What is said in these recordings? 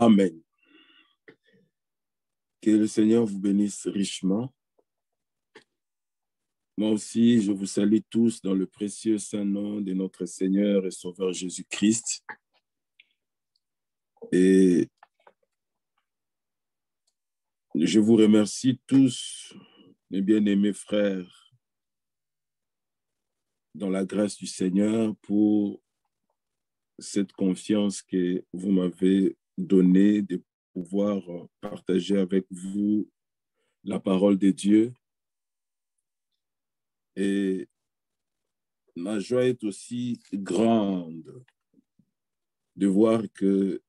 Amen. Que le Seigneur vous bénisse richement. Moi aussi, je vous salue tous dans le précieux saint nom de notre Seigneur et Sauveur Jésus-Christ. Et je vous remercie tous, mes bien-aimés frères, dans la grâce du Seigneur pour cette confiance que vous m'avez donnée de pouvoir partager avec vous la parole de Dieu. Et ma joie est aussi grande de voir que,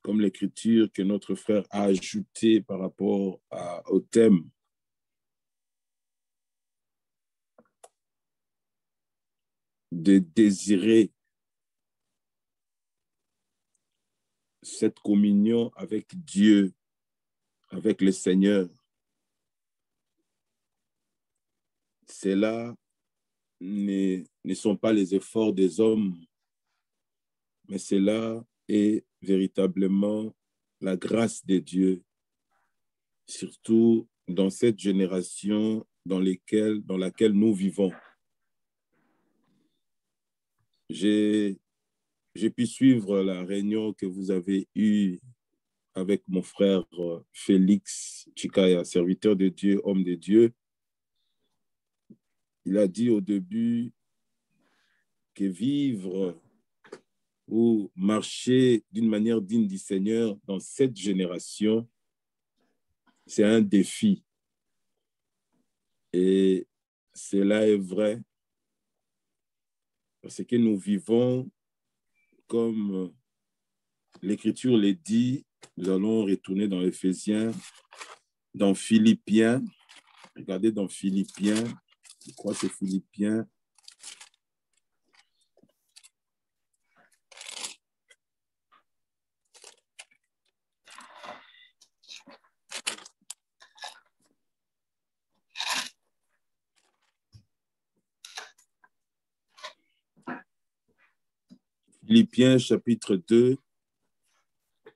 comme l'écriture que notre frère a ajouté par rapport au thème, de désirer cette communion avec Dieu, avec le Seigneur. Cela ne sont pas les efforts des hommes, mais cela est véritablement la grâce de Dieu, surtout dans cette génération dans laquelle nous vivons. J'ai pu suivre la réunion que vous avez eue avec mon frère Félix Chikaya, serviteur de Dieu, homme de Dieu. Il a dit au début que vivre ou marcher d'une manière digne du Seigneur dans cette génération, c'est un défi. Et cela est vrai parce que nous vivons comme l'Écriture le dit. Nous allons retourner dans Éphésiens, dans Philippiens. Regardez dans Philippiens, je crois que c'est Philippiens. Philippiens chapitre 2,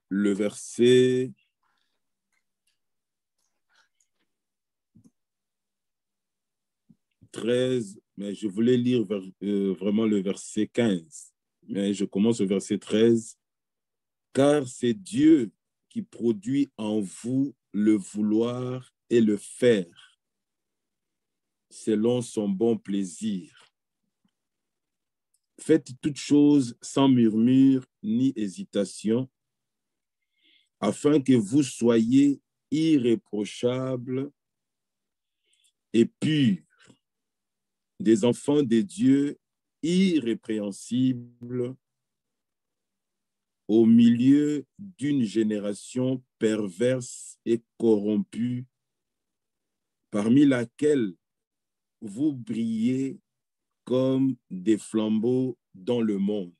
le verset 13, mais je voulais lire vraiment le verset 15, mais je commence au verset 13. Car c'est Dieu qui produit en vous le vouloir et le faire, selon son bon plaisir. Faites toutes choses sans murmure ni hésitation, afin que vous soyez irréprochables et purs, des enfants de Dieu irrépréhensibles au milieu d'une génération perverse et corrompue, parmi laquelle vous brillez comme des flambeaux dans le monde.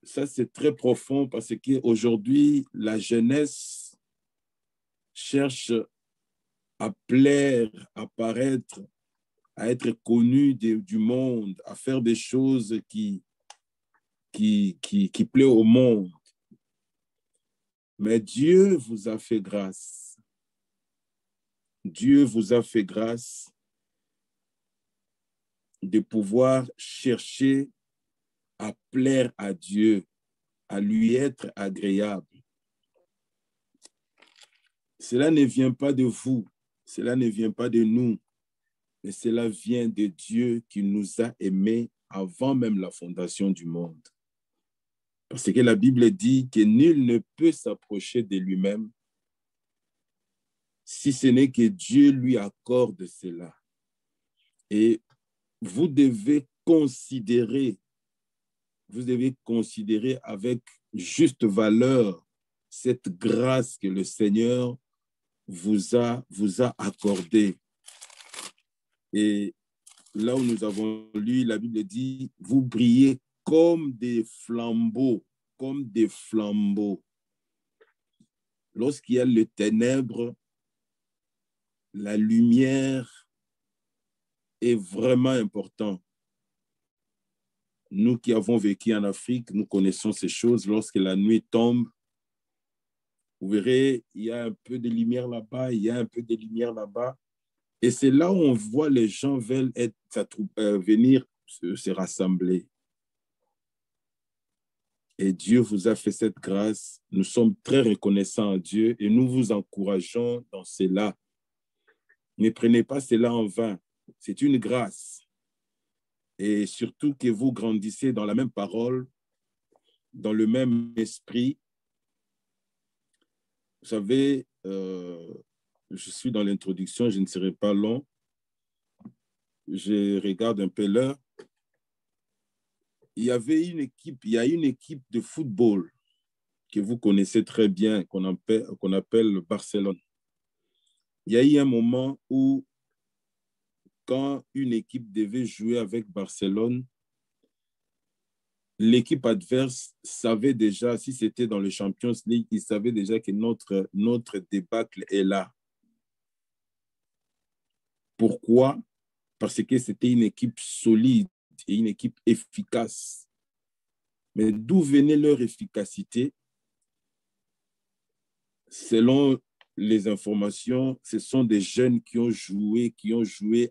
Ça, c'est très profond parce qu'aujourd'hui, la jeunesse cherche à plaire, à paraître, à être connue du monde, à faire des choses qui plaisent au monde. Mais Dieu vous a fait grâce. Dieu vous a fait grâce de pouvoir chercher à plaire à Dieu, à lui être agréable. Cela ne vient pas de vous, cela ne vient pas de nous, mais cela vient de Dieu qui nous a aimés avant même la fondation du monde. Parce que la Bible dit que nul ne peut s'approcher de lui-même si ce n'est que Dieu lui accorde cela. Et vous devez considérer avec juste valeur cette grâce que le Seigneur vous a accordée. Et là où nous avons lu, la Bible dit, vous brillez comme des flambeaux, comme des flambeaux. Lorsqu'il y a les ténèbres, la lumière est vraiment importante. Nous qui avons vécu en Afrique, nous connaissons ces choses. Lorsque la nuit tombe, vous verrez, il y a un peu de lumière là-bas, il y a un peu de lumière là-bas. Et c'est là où on voit les gens veulent venir se rassembler. Et Dieu vous a fait cette grâce. Nous sommes très reconnaissants à Dieu et nous vous encourageons dans cela. Ne prenez pas cela en vain. C'est une grâce. Et surtout que vous grandissez dans la même parole, dans le même esprit. Vous savez, je suis dans l'introduction, je ne serai pas long. Je regarde un peu l'heure. Il y a une équipe de football que vous connaissez très bien, qu'on appelle Barcelone. Il y a eu un moment où, quand une équipe devait jouer avec Barcelone, l'équipe adverse savait déjà, si c'était dans le Champions League, il savait déjà que notre débâcle est là. Pourquoi? Parce que c'était une équipe solide et une équipe efficace. Mais d'où venait leur efficacité? Selon les informations, ce sont des jeunes qui ont joué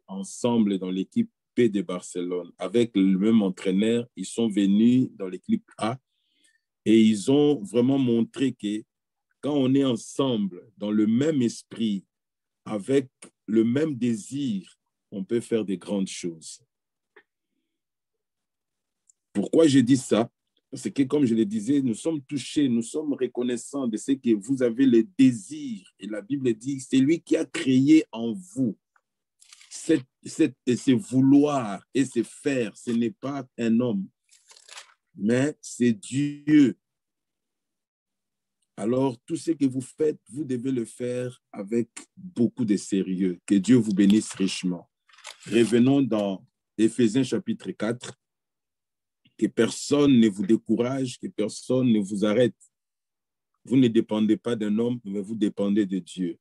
ensemble dans l'équipe P de Barcelone. Avec le même entraîneur, ils sont venus dans l'équipe A et ils ont vraiment montré que quand on est ensemble, dans le même esprit, avec le même désir, on peut faire de grandes choses. Pourquoi je dis ça? Parce que, comme je le disais, nous sommes touchés, nous sommes reconnaissants de ce que vous avez le désir. Et la Bible dit, c'est lui qui a créé en vous ce vouloir et ce faire. Ce n'est pas un homme, mais c'est Dieu. Alors, tout ce que vous faites, vous devez le faire avec beaucoup de sérieux. Que Dieu vous bénisse richement. Revenons dans Éphésiens chapitre 4. Que personne ne vous décourage, que personne ne vous arrête. Vous ne dépendez pas d'un homme, mais vous dépendez de Dieu.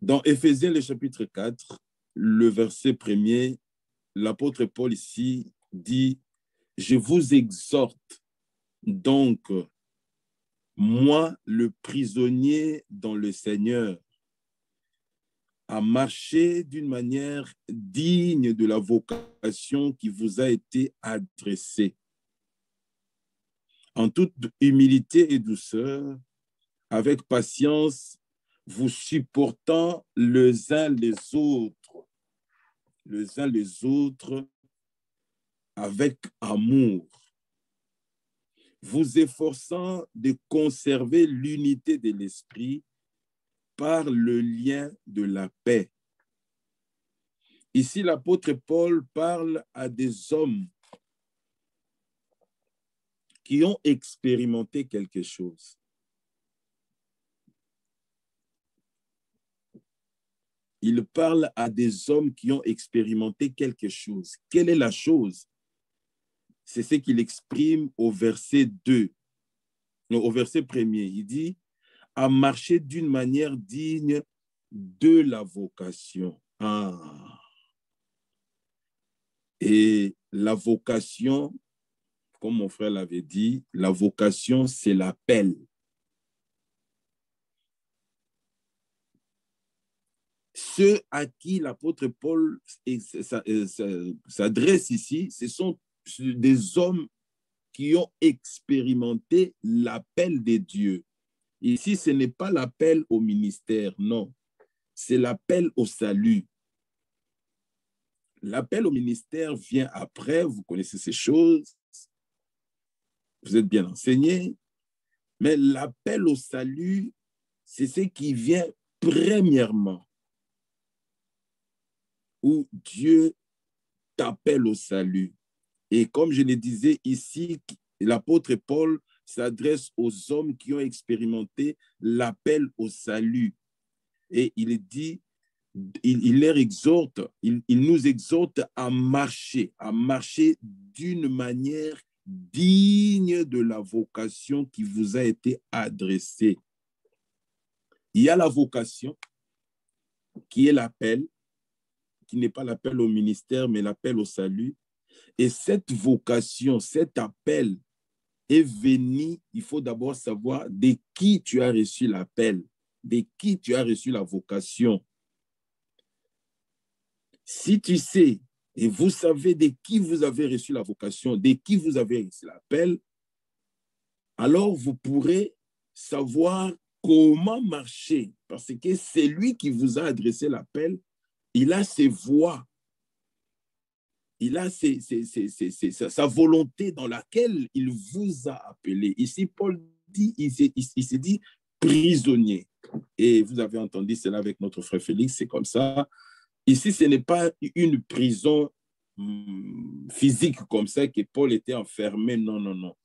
Dans Éphésiens, le chapitre 4, le verset 1er, l'apôtre Paul ici dit, « Je vous exhorte donc, moi, le prisonnier dans le Seigneur, à marcher d'une manière digne de la vocation qui vous a été adressée, en toute humilité et douceur, avec patience, vous supportant les uns les autres avec amour, vous efforçant de conserver l'unité de l'esprit par le lien de la paix. » Ici, l'apôtre Paul parle à des hommes qui ont expérimenté quelque chose. Il parle à des hommes qui ont expérimenté quelque chose. Quelle est la chose? C'est ce qu'il exprime au verset 2. Non, au verset 1er. Il dit, à marcher d'une manière digne de la vocation. Ah. Et la vocation, comme mon frère l'avait dit, la vocation, c'est l'appel. Ceux à qui l'apôtre Paul s'adresse ici, ce sont des hommes qui ont expérimenté l'appel de Dieu. Ici, ce n'est pas l'appel au ministère, non. C'est l'appel au salut. L'appel au ministère vient après, vous connaissez ces choses, vous êtes bien enseigné, mais l'appel au salut, c'est ce qui vient premièrement, où Dieu t'appelle au salut. Et comme je le disais ici, l'apôtre Paul s'adresse aux hommes qui ont expérimenté l'appel au salut. Et il dit, il leur exhorte, il nous exhorte à marcher d'une manière digne de la vocation qui vous a été adressée. Il y a la vocation qui est l'appel, qui n'est pas l'appel au ministère, mais l'appel au salut. Et cette vocation, cet appel est venu, il faut d'abord savoir de qui tu as reçu l'appel, de qui tu as reçu la vocation. Si tu sais et vous savez de qui vous avez reçu la vocation, de qui vous avez reçu l'appel, alors vous pourrez savoir comment marcher, parce que c'est lui qui vous a adressé l'appel, il a ses voies, il a sa volonté dans laquelle il vous a appelé. Ici, Paul dit, il s'est dit prisonnier. Et vous avez entendu cela avec notre frère Félix, c'est comme ça. Ici, ce n'est pas une prison physique comme ça que Paul était enfermé. Non, non, non.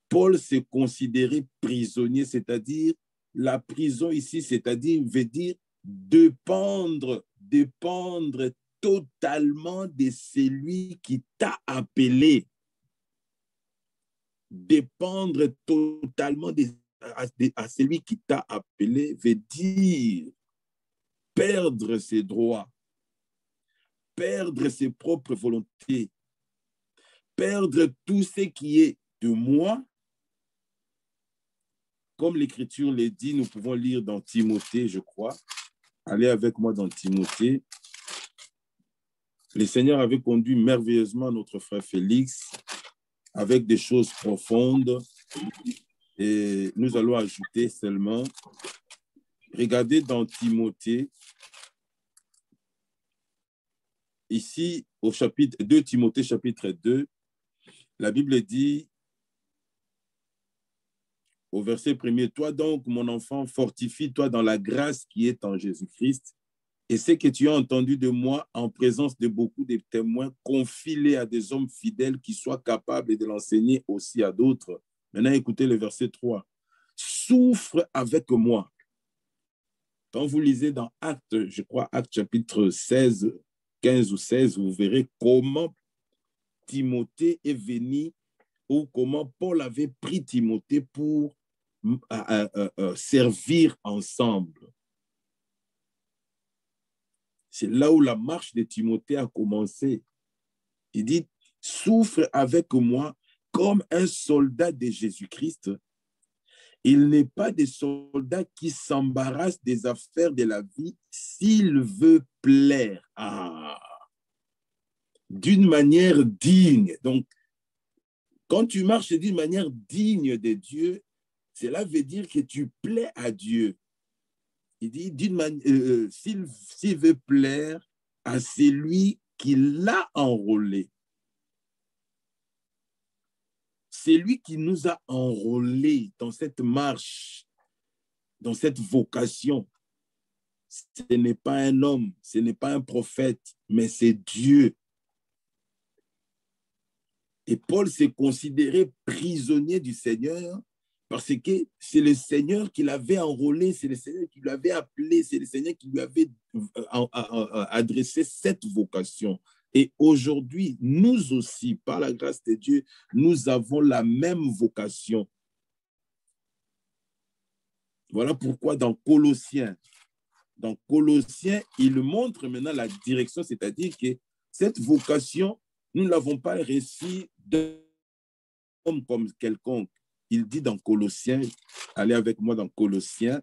Paul s'est considéré prisonnier, c'est-à-dire la prison ici, c'est-à-dire veut dire dépendre totalement de celui qui t'a appelé. Dépendre totalement à celui qui t'a appelé veut dire perdre ses droits, perdre ses propres volontés, perdre tout ce qui est de moi. Comme l'Écriture le dit, nous pouvons lire dans Timothée, je crois. Allez avec moi dans Timothée. Le Seigneur avait conduit merveilleusement notre frère Félix avec des choses profondes. Et nous allons ajouter seulement, regardez dans Timothée, ici au chapitre 2, Timothée chapitre 2, la Bible dit au verset 1er, « Toi donc, mon enfant, fortifie-toi dans la grâce qui est en Jésus-Christ, et ce que tu as entendu de moi en présence de beaucoup de témoins, confie-les à des hommes fidèles qui soient capables de l'enseigner aussi à d'autres. » Maintenant, écoutez le verset 3. « Souffre avec moi. » Quand vous lisez dans Actes, je crois, Actes chapitre 16, 15 ou 16, vous verrez comment Timothée est venu ou comment Paul avait pris Timothée pour servir ensemble. C'est là où la marche de Timothée a commencé. Il dit, souffre avec moi comme un soldat de Jésus-Christ. Il n'est pas des soldats qui s'embarrassent des affaires de la vie s'il veut plaire. D'une manière digne. Donc, quand tu marches d'une manière digne de Dieu, cela veut dire que tu plais à Dieu. Il dit, s'il veut plaire à celui qui l'a enrôlé. C'est lui qui nous a enrôlés dans cette marche, dans cette vocation. Ce n'est pas un homme, ce n'est pas un prophète, mais c'est Dieu. Et Paul s'est considéré prisonnier du Seigneur parce que c'est le Seigneur qui l'avait enrôlé, c'est le Seigneur qui l'avait appelé, c'est le Seigneur qui lui avait adressé cette vocation. Et aujourd'hui, nous aussi, par la grâce de Dieu, nous avons la même vocation. Voilà pourquoi dans Colossiens, il montre maintenant la direction, c'est-à-dire que cette vocation, nous ne l'avons pas reçue d'homme comme quelconque. Il dit dans Colossiens, allez avec moi dans Colossiens,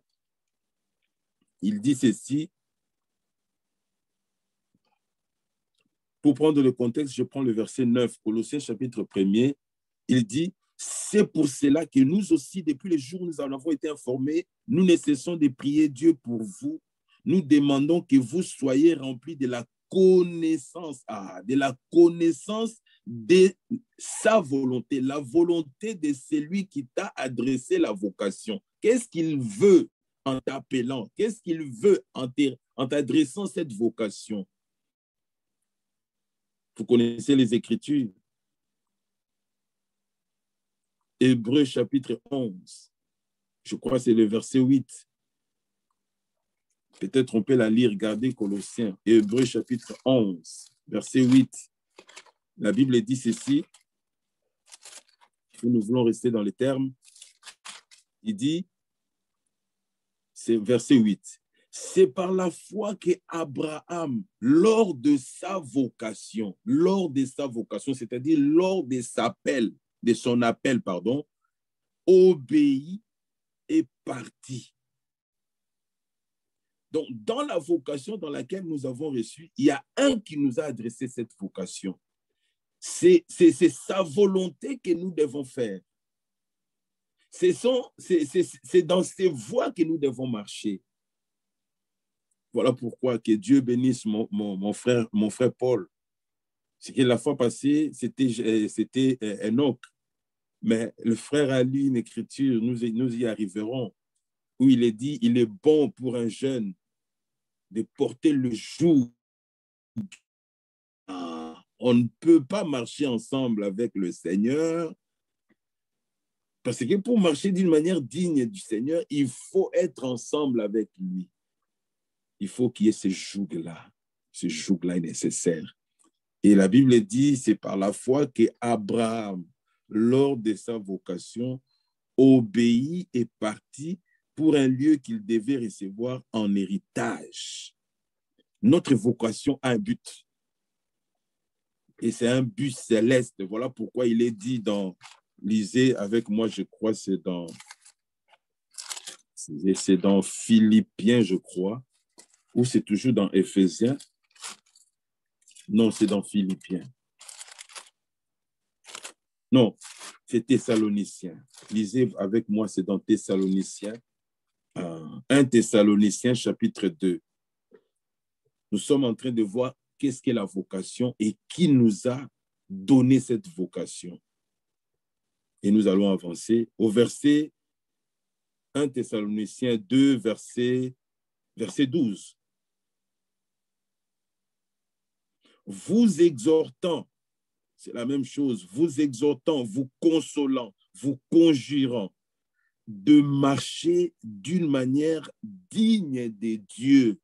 il dit ceci. Pour prendre le contexte, je prends le verset 9, Colossiens chapitre 1er. Il dit, c'est pour cela que nous aussi, depuis les jours où nous en avons été informés, nous ne cessons de prier Dieu pour vous. Nous demandons que vous soyez remplis de la connaissance, de sa volonté, la volonté de celui qui t'a adressé la vocation. Qu'est-ce qu'il veut en t'appelant? Qu'est-ce qu'il veut en t'adressant cette vocation? Vous connaissez les Écritures. Hébreux chapitre 11. Je crois que c'est le verset 8. Peut-être on peut la lire, regardez Colossiens. Hébreux chapitre 11, verset 8. La Bible dit ceci. Nous voulons rester dans les termes. Il dit, c'est verset 8. C'est par la foi qu'Abraham, lors de sa vocation, c'est-à-dire lors de son appel, obéit et partit. Donc, dans la vocation dans laquelle nous avons reçu, il y a un qui nous a adressé cette vocation. C'est sa volonté que nous devons faire. C'est dans ses voies que nous devons marcher. Voilà pourquoi que Dieu bénisse mon frère Paul. C'est que la fois passée, c'était Enoch. Mais le frère a lu une écriture, nous y arriverons, où il est dit, il est bon pour un jeune de porter le joug. On ne peut pas marcher ensemble avec le Seigneur, parce que pour marcher d'une manière digne du Seigneur, il faut être ensemble avec lui. Il faut qu'il y ait ce joug-là. Ce joug-là est nécessaire. Et la Bible dit, c'est par la foi qu'Abraham, lors de sa vocation, obéit et partit pour un lieu qu'il devait recevoir en héritage. Notre vocation a un but. Et c'est un but céleste. Voilà pourquoi il est dit lisez avec moi, je crois, c'est dans Philippiens, je crois, ou c'est toujours dans Éphésiens. Non, c'est dans Philippiens. Non, c'est Thessaloniciens. Lisez avec moi, c'est dans Thessaloniciens. 1 Thessaloniciens, chapitre 2. Nous sommes en train de voir qu'est-ce qu'est la vocation et qui nous a donné cette vocation. Et nous allons avancer au verset 1 Thessaloniciens 2, verset 12. Vous exhortant, c'est la même chose, vous exhortant, vous consolant, vous conjurant de marcher d'une manière digne de Dieu.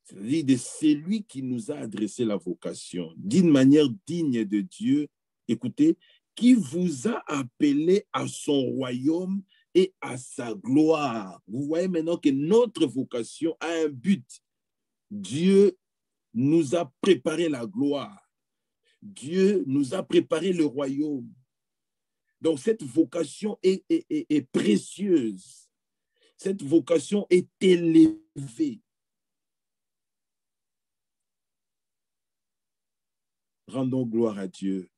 C'est-à-dire de celui qui nous a adressé la vocation, d'une manière digne de Dieu, écoutez, qui vous a appelé à son royaume et à sa gloire. Vous voyez maintenant que notre vocation a un but. Dieu nous a préparé la gloire. Dieu nous a préparé le royaume. Donc cette vocation est précieuse. Cette vocation est élevée. Rendons gloire à Dieu.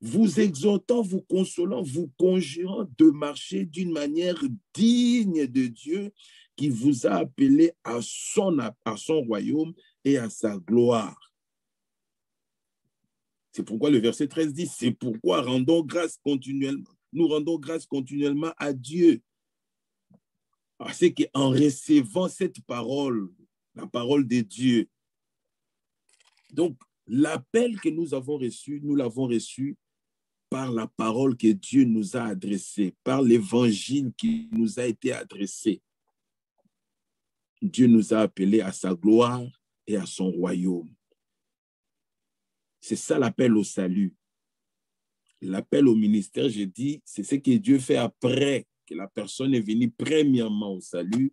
Vous exhortant, vous consolant, vous conjurant de marcher d'une manière digne de Dieu qui vous a appelé à son royaume et à sa gloire. C'est pourquoi le verset 13 dit, c'est pourquoi nous rendons grâce continuellement à Dieu. C'est qu'en recevant cette parole, la parole de Dieu, donc l'appel que nous avons reçu, nous l'avons reçu par la parole que Dieu nous a adressée, par l'évangile qui nous a été adressé. Dieu nous a appelés à sa gloire et à son royaume. C'est ça l'appel au salut. L'appel au ministère, je dis, c'est ce que Dieu fait après que la personne est venue premièrement au salut.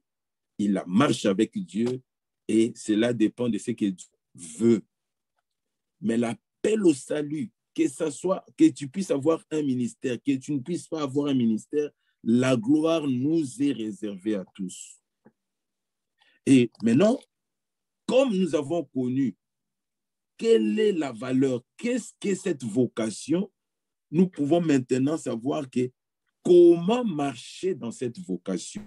Il marche avec Dieu et cela dépend de ce que Dieu veut. Mais l'appel au salut, que tu puisses avoir un ministère, que tu ne puisses pas avoir un ministère, la gloire nous est réservée à tous. Et maintenant, comme nous avons connu quelle est la valeur, qu'est-ce qu'est cette vocation, nous pouvons maintenant savoir comment marcher dans cette vocation.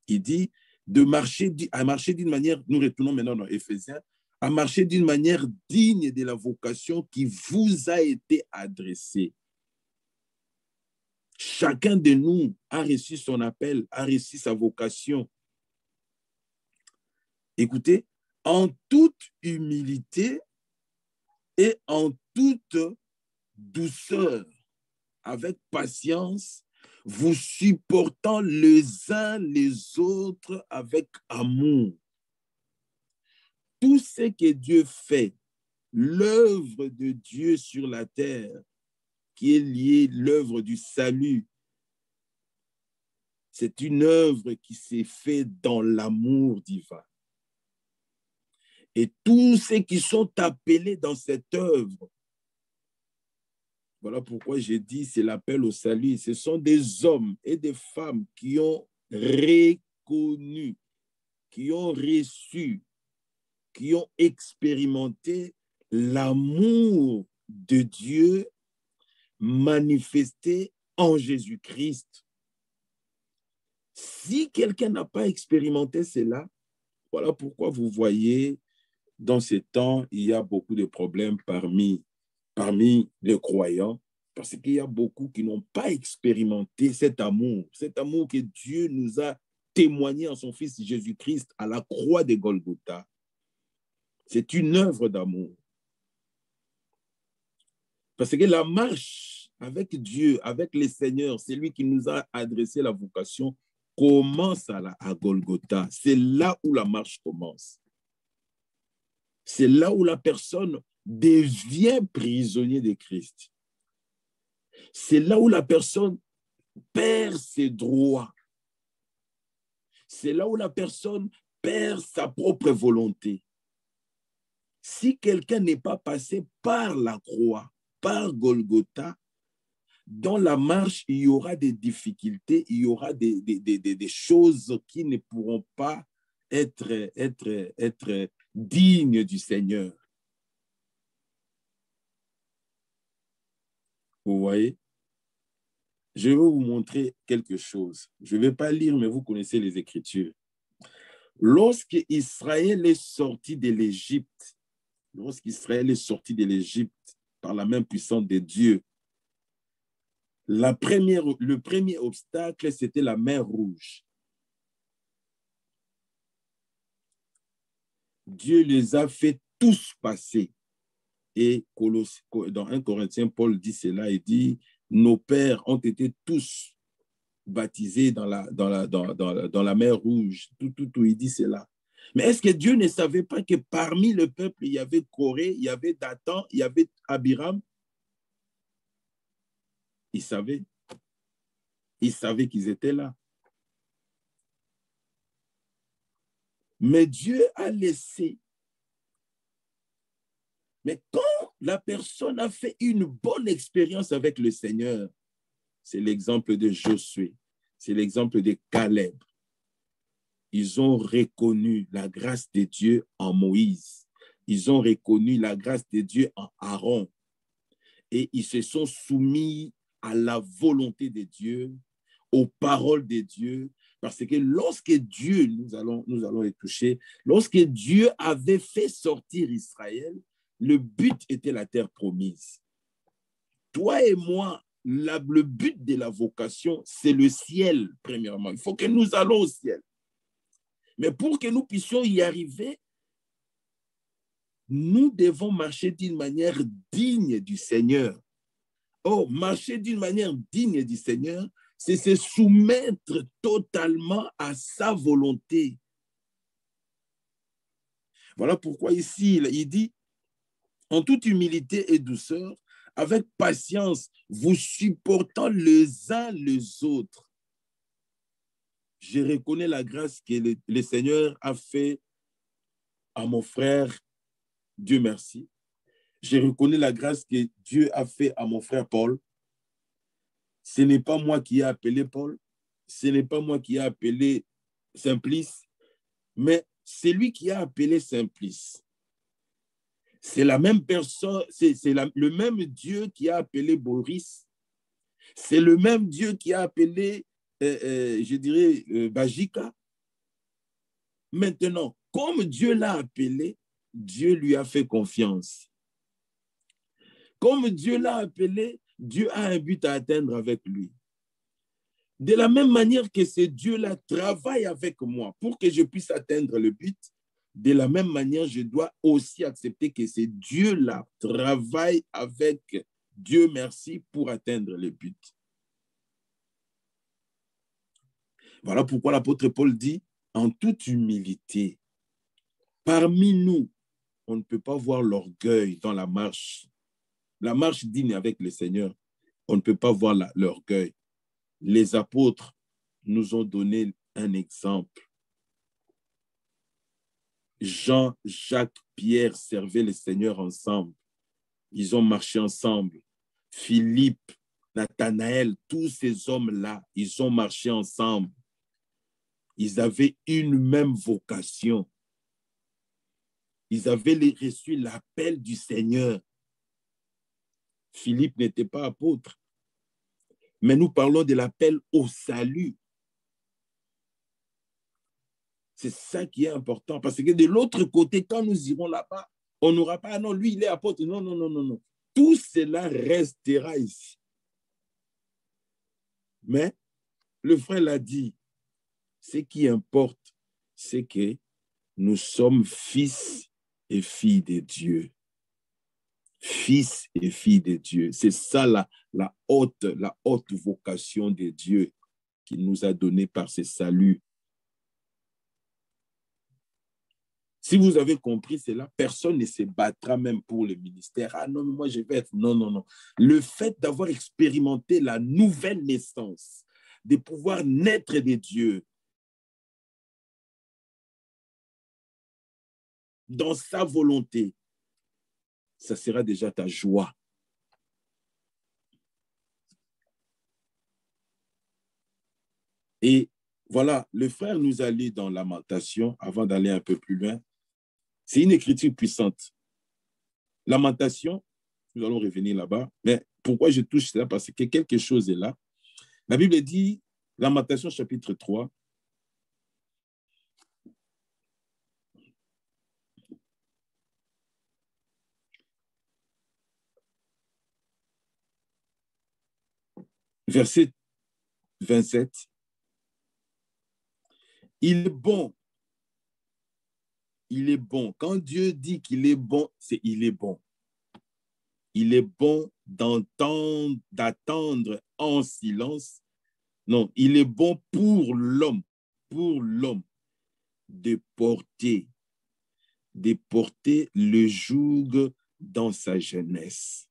Il dit à marcher d'une manière, nous retournons maintenant dans Éphésiens, à marcher d'une manière digne de la vocation qui vous a été adressée. Chacun de nous a reçu son appel, a reçu sa vocation. Écoutez, en toute humilité et en toute douceur, avec patience, vous supportant les uns les autres avec amour. Tout ce que Dieu fait, l'œuvre de Dieu sur la terre, qui est liée à l'œuvre du salut, C'est une œuvre qui s'est faite dans l'amour divin. Et tous ceux qui sont appelés dans cette œuvre, voilà pourquoi j'ai dit, c'est l'appel au salut. Ce sont des hommes et des femmes qui ont reconnu, qui ont reçu, qui ont expérimenté l'amour de Dieu manifesté en Jésus-Christ. Si quelqu'un n'a pas expérimenté cela, voilà pourquoi vous voyez, dans ces temps, il y a beaucoup de problèmes parmi les croyants, parce qu'il y a beaucoup qui n'ont pas expérimenté cet amour que Dieu nous a témoigné en son Fils Jésus-Christ à la croix de Golgotha. C'est une œuvre d'amour. Parce que la marche avec Dieu, avec le Seigneur, c'est lui qui nous a adressé la vocation, commence à Golgotha. C'est là où la marche commence. C'est là où la personne devient prisonnier de Christ. C'est là où la personne perd ses droits. C'est là où la personne perd sa propre volonté. Si quelqu'un n'est pas passé par la croix, par Golgotha, dans la marche, il y aura des difficultés, il y aura des choses qui ne pourront pas être dignes du Seigneur. Vous voyez? Je vais vous montrer quelque chose. Je ne vais pas lire, mais vous connaissez les Écritures. Lorsque Israël est sorti de l'Égypte, par la main puissante de Dieu, le premier obstacle, c'était la mer Rouge. Dieu les a fait tous passer. Et dans 1 Corinthiens, Paul dit cela, il dit, nos pères ont été tous baptisés dans la mer Rouge. Tout, il dit cela. Mais est-ce que Dieu ne savait pas que parmi le peuple, il y avait Corée, il y avait Dathan, il y avait Abiram? Il savait. Il savait qu'ils étaient là. Mais Dieu a laissé. Mais quand la personne a fait une bonne expérience avec le Seigneur, c'est l'exemple de Josué, c'est l'exemple de Caleb. Ils ont reconnu la grâce de Dieu en Moïse. Ils ont reconnu la grâce de Dieu en Aaron. Et ils se sont soumis à la volonté de Dieu, aux paroles de Dieu, parce que lorsque Dieu, nous allons les toucher, lorsque Dieu avait fait sortir Israël, le but était la terre promise. Toi et moi, le but de la vocation, c'est le ciel, premièrement. Il faut que nous allons au ciel. Mais pour que nous puissions y arriver, nous devons marcher d'une manière digne du Seigneur. Oh, marcher d'une manière digne du Seigneur, c'est se soumettre totalement à sa volonté. Voilà pourquoi ici, il dit, en toute humilité et douceur, avec patience, vous supportant les uns les autres. Je reconnais la grâce que le Seigneur a fait à mon frère, Dieu merci. Je reconnais la grâce que Dieu a fait à mon frère Paul. Ce n'est pas moi qui ai appelé Paul, ce n'est pas moi qui ai appelé Simplice, mais c'est lui qui a appelé Simplice. C'est la même personne, c'est le même Dieu qui a appelé Boris. C'est le même Dieu qui a appelé, je dirais, Bajika. Maintenant, comme Dieu l'a appelé, Dieu lui a fait confiance. Comme Dieu l'a appelé, Dieu a un but à atteindre avec lui. De la même manière que ce Dieu-là travaille avec moi pour que je puisse atteindre le but, de la même manière, je dois aussi accepter que ce Dieu-là travaille avec Dieu merci pour atteindre le but. Voilà pourquoi l'apôtre Paul dit, en toute humilité, parmi nous, on ne peut pas voir l'orgueil dans la marche digne avec le Seigneur. On ne peut pas voir l'orgueil. Les apôtres, nous ont donné un exemple. Jean, Jacques, Pierre servaient le Seigneur ensemble. Ils ont marché ensemble. Philippe, Nathanaël, tous ces hommes-là, ils ont marché ensemble. Ils avaient une même vocation. Ils avaient reçu l'appel du Seigneur. Philippe n'était pas apôtre, mais nous parlons de l'appel au salut. C'est ça qui est important, parce que de l'autre côté, quand nous irons là-bas, on n'aura pas, non, lui, il est apôtre. Non, non, non, non, non. Tout cela restera ici. Mais le frère l'a dit, ce qui importe, c'est que nous sommes fils et filles de Dieu. Fils et filles de Dieu. C'est ça la haute vocation de Dieu qu'il nous a donnée par ses saluts. Si vous avez compris cela, personne ne se battra même pour le ministère. Ah non, mais moi je vais être... Non, non, non. Le fait d'avoir expérimenté la nouvelle naissance, de pouvoir naître de Dieu dans sa volonté, ça sera déjà ta joie. Et voilà, le frère nous a lu dans Lamentation, avant d'aller un peu plus loin. C'est une écriture puissante. Lamentation, nous allons revenir là-bas, mais pourquoi je touche cela? Parce que quelque chose est là. La Bible dit, Lamentation chapitre 3, verset 27. Il est bon. Il est bon. Quand Dieu dit qu'il est bon, c'est il est bon. Il est bon d'entendre, d'attendre en silence. Non, il est bon pour l'homme, de porter le joug dans sa jeunesse.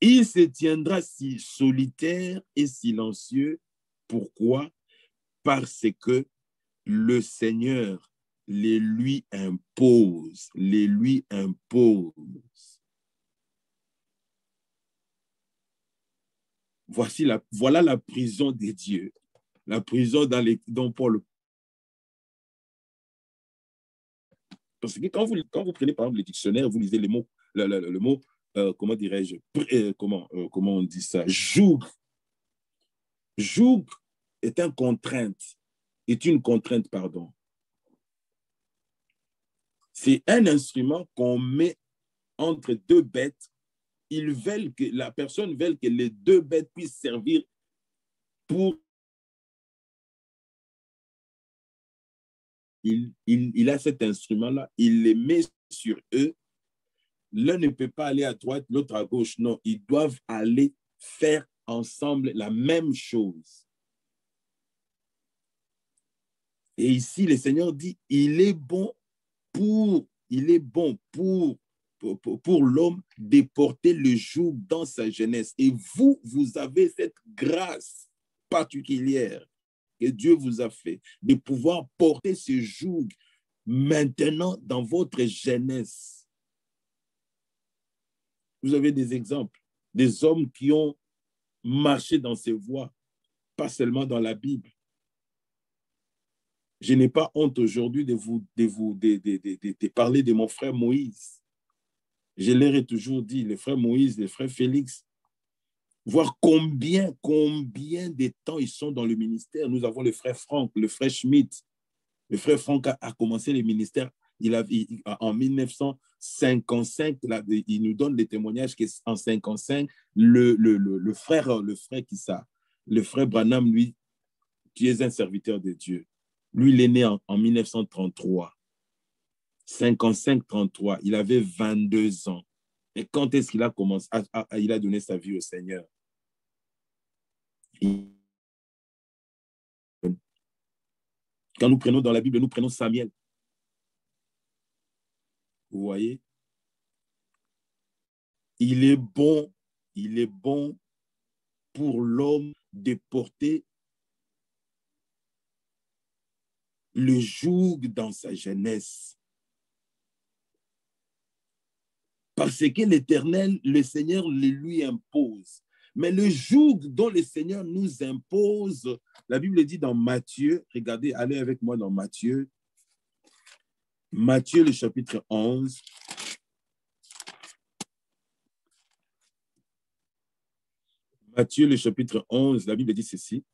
Il se tiendra si solitaire et silencieux. Pourquoi? Parce que le Seigneur les lui impose, Voilà la prison des dieux, la prison dont Paul. Parce que quand vous prenez par exemple le dictionnaire, vous lisez le mot, comment dirais-je, comment on dit ça, joug. Joug est une contrainte, pardon. C'est un instrument qu'on met entre deux bêtes. La personne veut que les deux bêtes puissent servir pour... Il a cet instrument-là, il les met sur eux. L'un ne peut pas aller à droite, l'autre à gauche. Non, ils doivent aller faire ensemble la même chose. Et ici, le Seigneur dit, il est bon pour l'homme de porter le joug dans sa jeunesse. Et vous avez cette grâce particulière que Dieu vous a fait, de pouvoir porter ce joug maintenant dans votre jeunesse. Vous avez des exemples, des hommes qui ont marché dans ces voies, pas seulement dans la Bible. Je n'ai pas honte aujourd'hui de parler de mon frère Moïse. Je leur ai toujours dit, le frère Moïse, le frère Félix, voir combien de temps ils sont dans le ministère. Nous avons le frère Franck, le frère Schmitt. Le frère Franck a commencé le ministère en 1955. Il nous donne des témoignages qu'en 1955, le frère Branham, lui, qui est un serviteur de Dieu, lui, il est né en 1933. 55-33, il avait 22 ans. Et quand est-ce qu'il a commencé? Il a donné sa vie au Seigneur. Quand nous prenons dans la Bible, nous prenons Samuel. Vous voyez? Il est bon il est bon pour l'homme de porter le joug dans sa jeunesse. Parce que l'Éternel, le Seigneur, le lui impose. Mais le joug dont le Seigneur nous impose, la Bible dit dans Matthieu, regardez, allez avec moi dans Matthieu, Matthieu le chapitre 11. Matthieu le chapitre 11, la Bible dit ceci.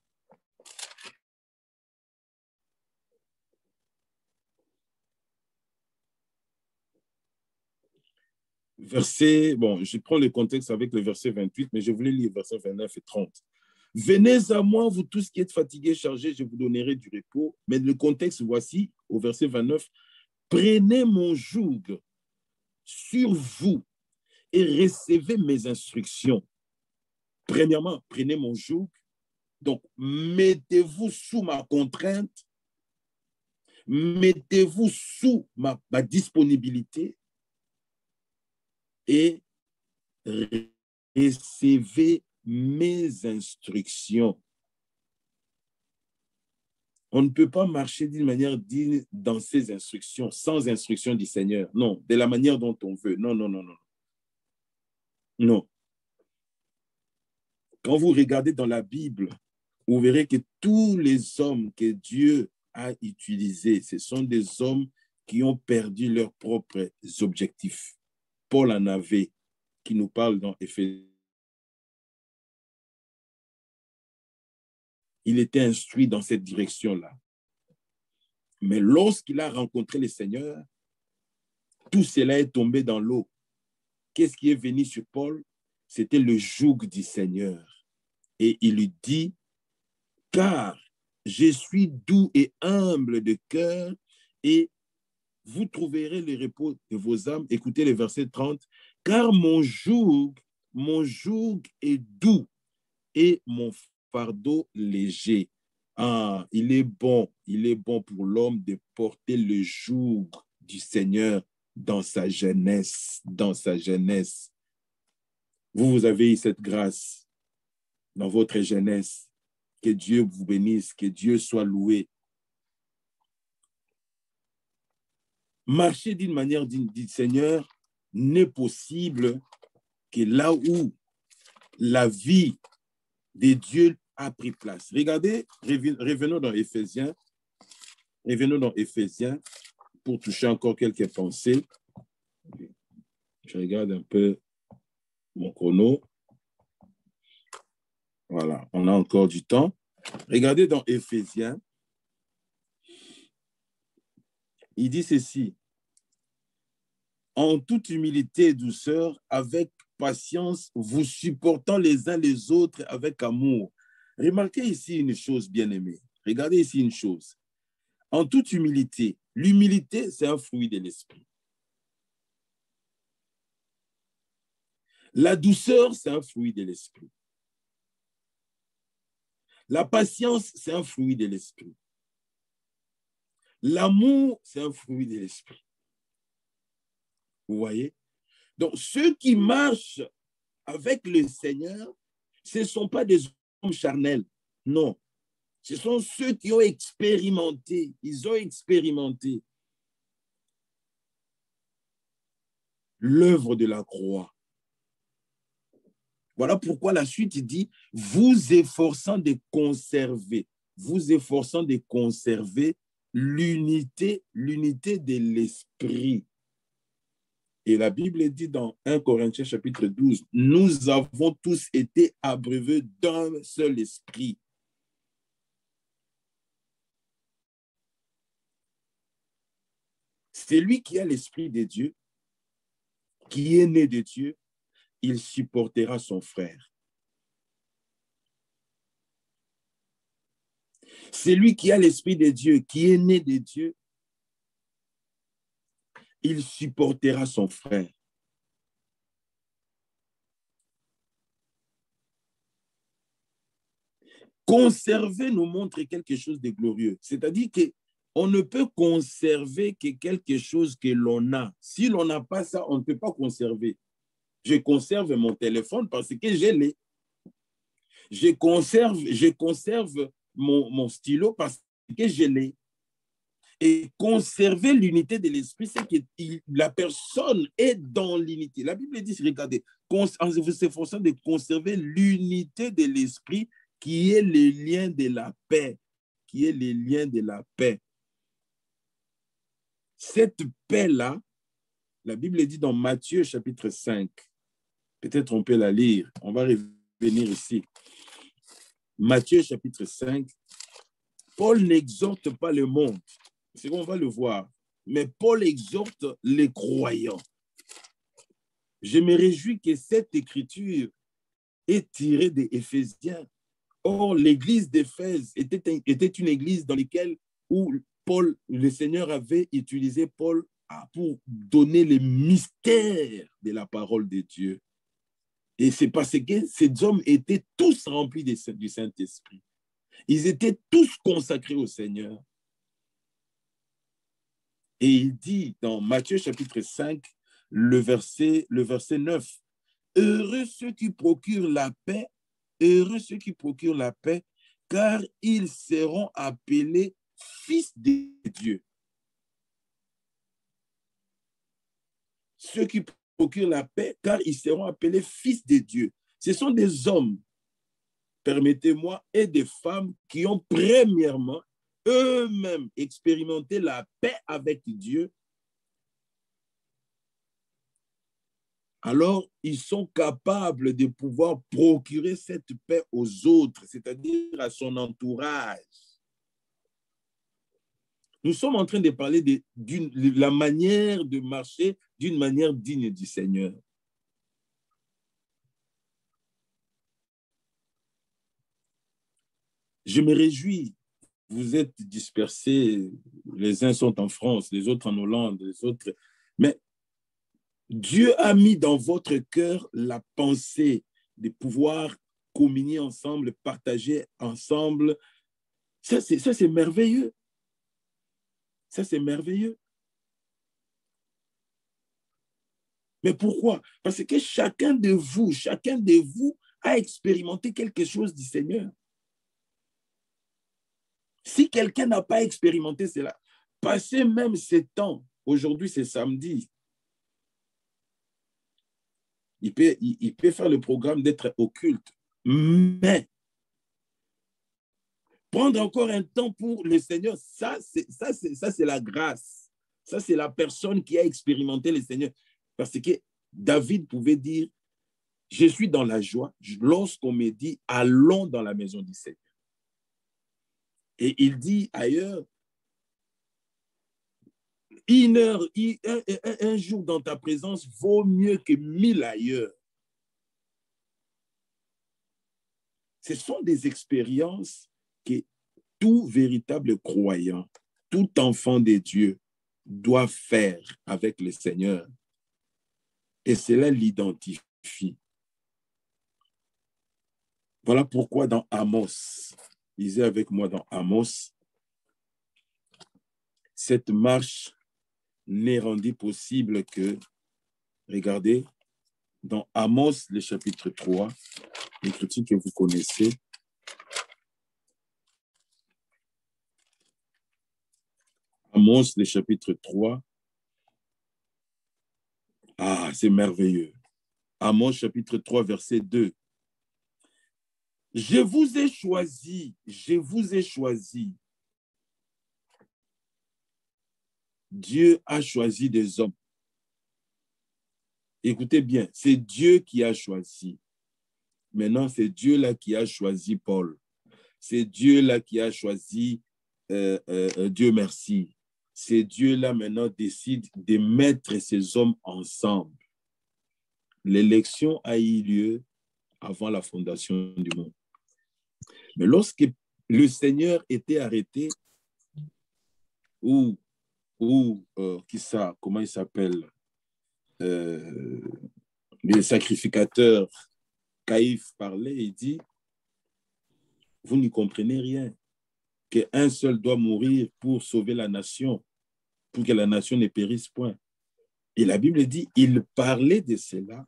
Verset, bon, je prends le contexte avec le verset 28, mais je voulais lire verset 29 et 30. Venez à moi, vous tous qui êtes fatigués, chargés, je vous donnerai du repos. Mais le contexte, voici, au verset 29, prenez mon joug sur vous et recevez mes instructions. Premièrement, prenez mon joug. Donc, mettez-vous sous ma contrainte, mettez-vous sous ma disponibilité et recevez mes instructions. On ne peut pas marcher d'une manière digne dans ces instructions, sans instruction du Seigneur. Non, de la manière dont on veut. Non, non, non, non. Non. Quand vous regardez dans la Bible, vous verrez que tous les hommes que Dieu a utilisés, ce sont des hommes qui ont perdu leurs propres objectifs. Paul en avait, qui nous parle dans Éphésiens. Il était instruit dans cette direction-là. Mais lorsqu'il a rencontré le Seigneur, tout cela est tombé dans l'eau. Qu'est-ce qui est venu sur Paul? C'était le joug du Seigneur. Et il lui dit, car je suis doux et humble de cœur, et vous trouverez le repos de vos âmes. Écoutez le verset 30. Car mon joug est doux et mon fardeau léger. Ah, il est bon pour l'homme de porter le joug du Seigneur dans sa jeunesse, Vous avez eu cette grâce dans votre jeunesse. Que Dieu vous bénisse, que Dieu soit loué. Marcher d'une manière digne du Seigneur n'est possible que là où la vie de Dieu a pris place. Regardez, revenons dans Éphésiens. Revenons dans Éphésiens pour toucher encore quelques pensées. Je regarde un peu mon chrono. Voilà, on a encore du temps. Regardez dans Éphésiens. Il dit ceci. En toute humilité et douceur, avec patience, vous supportant les uns les autres avec amour. Remarquez ici une chose, bien-aimée. Regardez ici une chose. En toute humilité, l'humilité, c'est un fruit de l'esprit. La douceur, c'est un fruit de l'esprit. La patience, c'est un fruit de l'esprit. L'amour, c'est un fruit de l'esprit. Vous voyez? Donc, ceux qui marchent avec le Seigneur, ce ne sont pas des hommes charnels. Non. Ce sont ceux qui ont expérimenté. Ils ont expérimenté l'œuvre de la croix. Voilà pourquoi la suite dit, vous efforçant de conserver l'unité de l'esprit. Et la Bible dit dans 1 Corinthiens chapitre 12, nous avons tous été abreuvés d'un seul esprit. Celui qui a l'esprit de Dieu, qui est né de Dieu, il supportera son frère. Celui qui a l'esprit de Dieu, qui est né de Dieu, il supportera son frère. Conserver nous montre quelque chose de glorieux. C'est-à-dire qu'on ne peut conserver que quelque chose que l'on a. Si l'on n'a pas ça, on ne peut pas conserver. Je conserve mon téléphone parce que je l'ai. Je conserve mon stylo parce que je l'ai. Et conserver l'unité de l'esprit, c'est que la personne est dans l'unité. La Bible dit, regardez, en vous efforçant de conserver l'unité de l'esprit qui est le lien de la paix, qui est le lien de la paix. Cette paix-là, la Bible dit dans Matthieu chapitre 5, peut-être on peut la lire, on va revenir ici. Matthieu chapitre 5, Paul n'exhorte pas le monde, c'est qu'on va le voir, mais Paul exhorte les croyants. Je me réjouis que cette écriture est tirée des Éphésiens. Or, l'église d'Éphèse était une église dans laquelle où Paul, le Seigneur avait utilisé Paul pour donner les mystères de la parole de Dieu. Et c'est parce que ces hommes étaient tous remplis du Saint-Esprit. Ils étaient tous consacrés au Seigneur. Et il dit dans Matthieu chapitre 5, le verset 9, « Heureux ceux qui procurent la paix, heureux ceux qui procurent la paix, car ils seront appelés fils de Dieu. » Ceux qui procurent la paix, car ils seront appelés fils de Dieu. Ce sont des hommes, permettez-moi, et des femmes qui ont premièrement eux-mêmes expérimenté la paix avec Dieu. Alors, ils sont capables de pouvoir procurer cette paix aux autres, c'est-à-dire à son entourage. Nous sommes en train de parler de la manière de marcher d'une manière digne du Seigneur. Je me réjouis, vous êtes dispersés, les uns sont en France, les autres en Hollande, les autres, mais Dieu a mis dans votre cœur la pensée de pouvoir communier ensemble, partager ensemble. Ça, c'est merveilleux. Ça, c'est merveilleux. Mais pourquoi? Parce que chacun de vous a expérimenté quelque chose du Seigneur. Si quelqu'un n'a pas expérimenté cela, passez même ces temps, aujourd'hui c'est samedi, il peut faire le programme d'être occulte, mais prendre encore un temps pour le Seigneur, ça c'est la grâce. Ça, c'est la personne qui a expérimenté le Seigneur. Parce que David pouvait dire, je suis dans la joie lorsqu'on me dit, allons dans la maison du Seigneur. Et il dit ailleurs, un jour dans ta présence vaut mieux que 1000 ailleurs. Ce sont des expériences que tout véritable croyant, tout enfant de Dieu doit faire avec le Seigneur. Et cela l'identifie. Voilà pourquoi dans Amos, lisez avec moi dans Amos, cette marche n'est rendue possible que, regardez, dans Amos, le chapitre 3, l'écriture que vous connaissez, Amos, le chapitre 3, ah, c'est merveilleux. Amos, chapitre 3, verset 2. Je vous ai choisi, je vous ai choisi. Dieu a choisi des hommes. Écoutez bien, c'est Dieu qui a choisi. Maintenant, c'est Dieu-là qui a choisi Paul. C'est Dieu-là qui a choisi Dieu merci. C'est Dieu-là maintenant décide de mettre ces hommes ensemble. L'élection a eu lieu avant la fondation du monde. Mais lorsque le Seigneur était arrêté, comment il s'appelle, le sacrificateur Caïphe parlait, il dit, vous n'y comprenez rien, qu'un seul doit mourir pour sauver la nation, pour que la nation ne périsse point. Et la Bible dit, il parlait de cela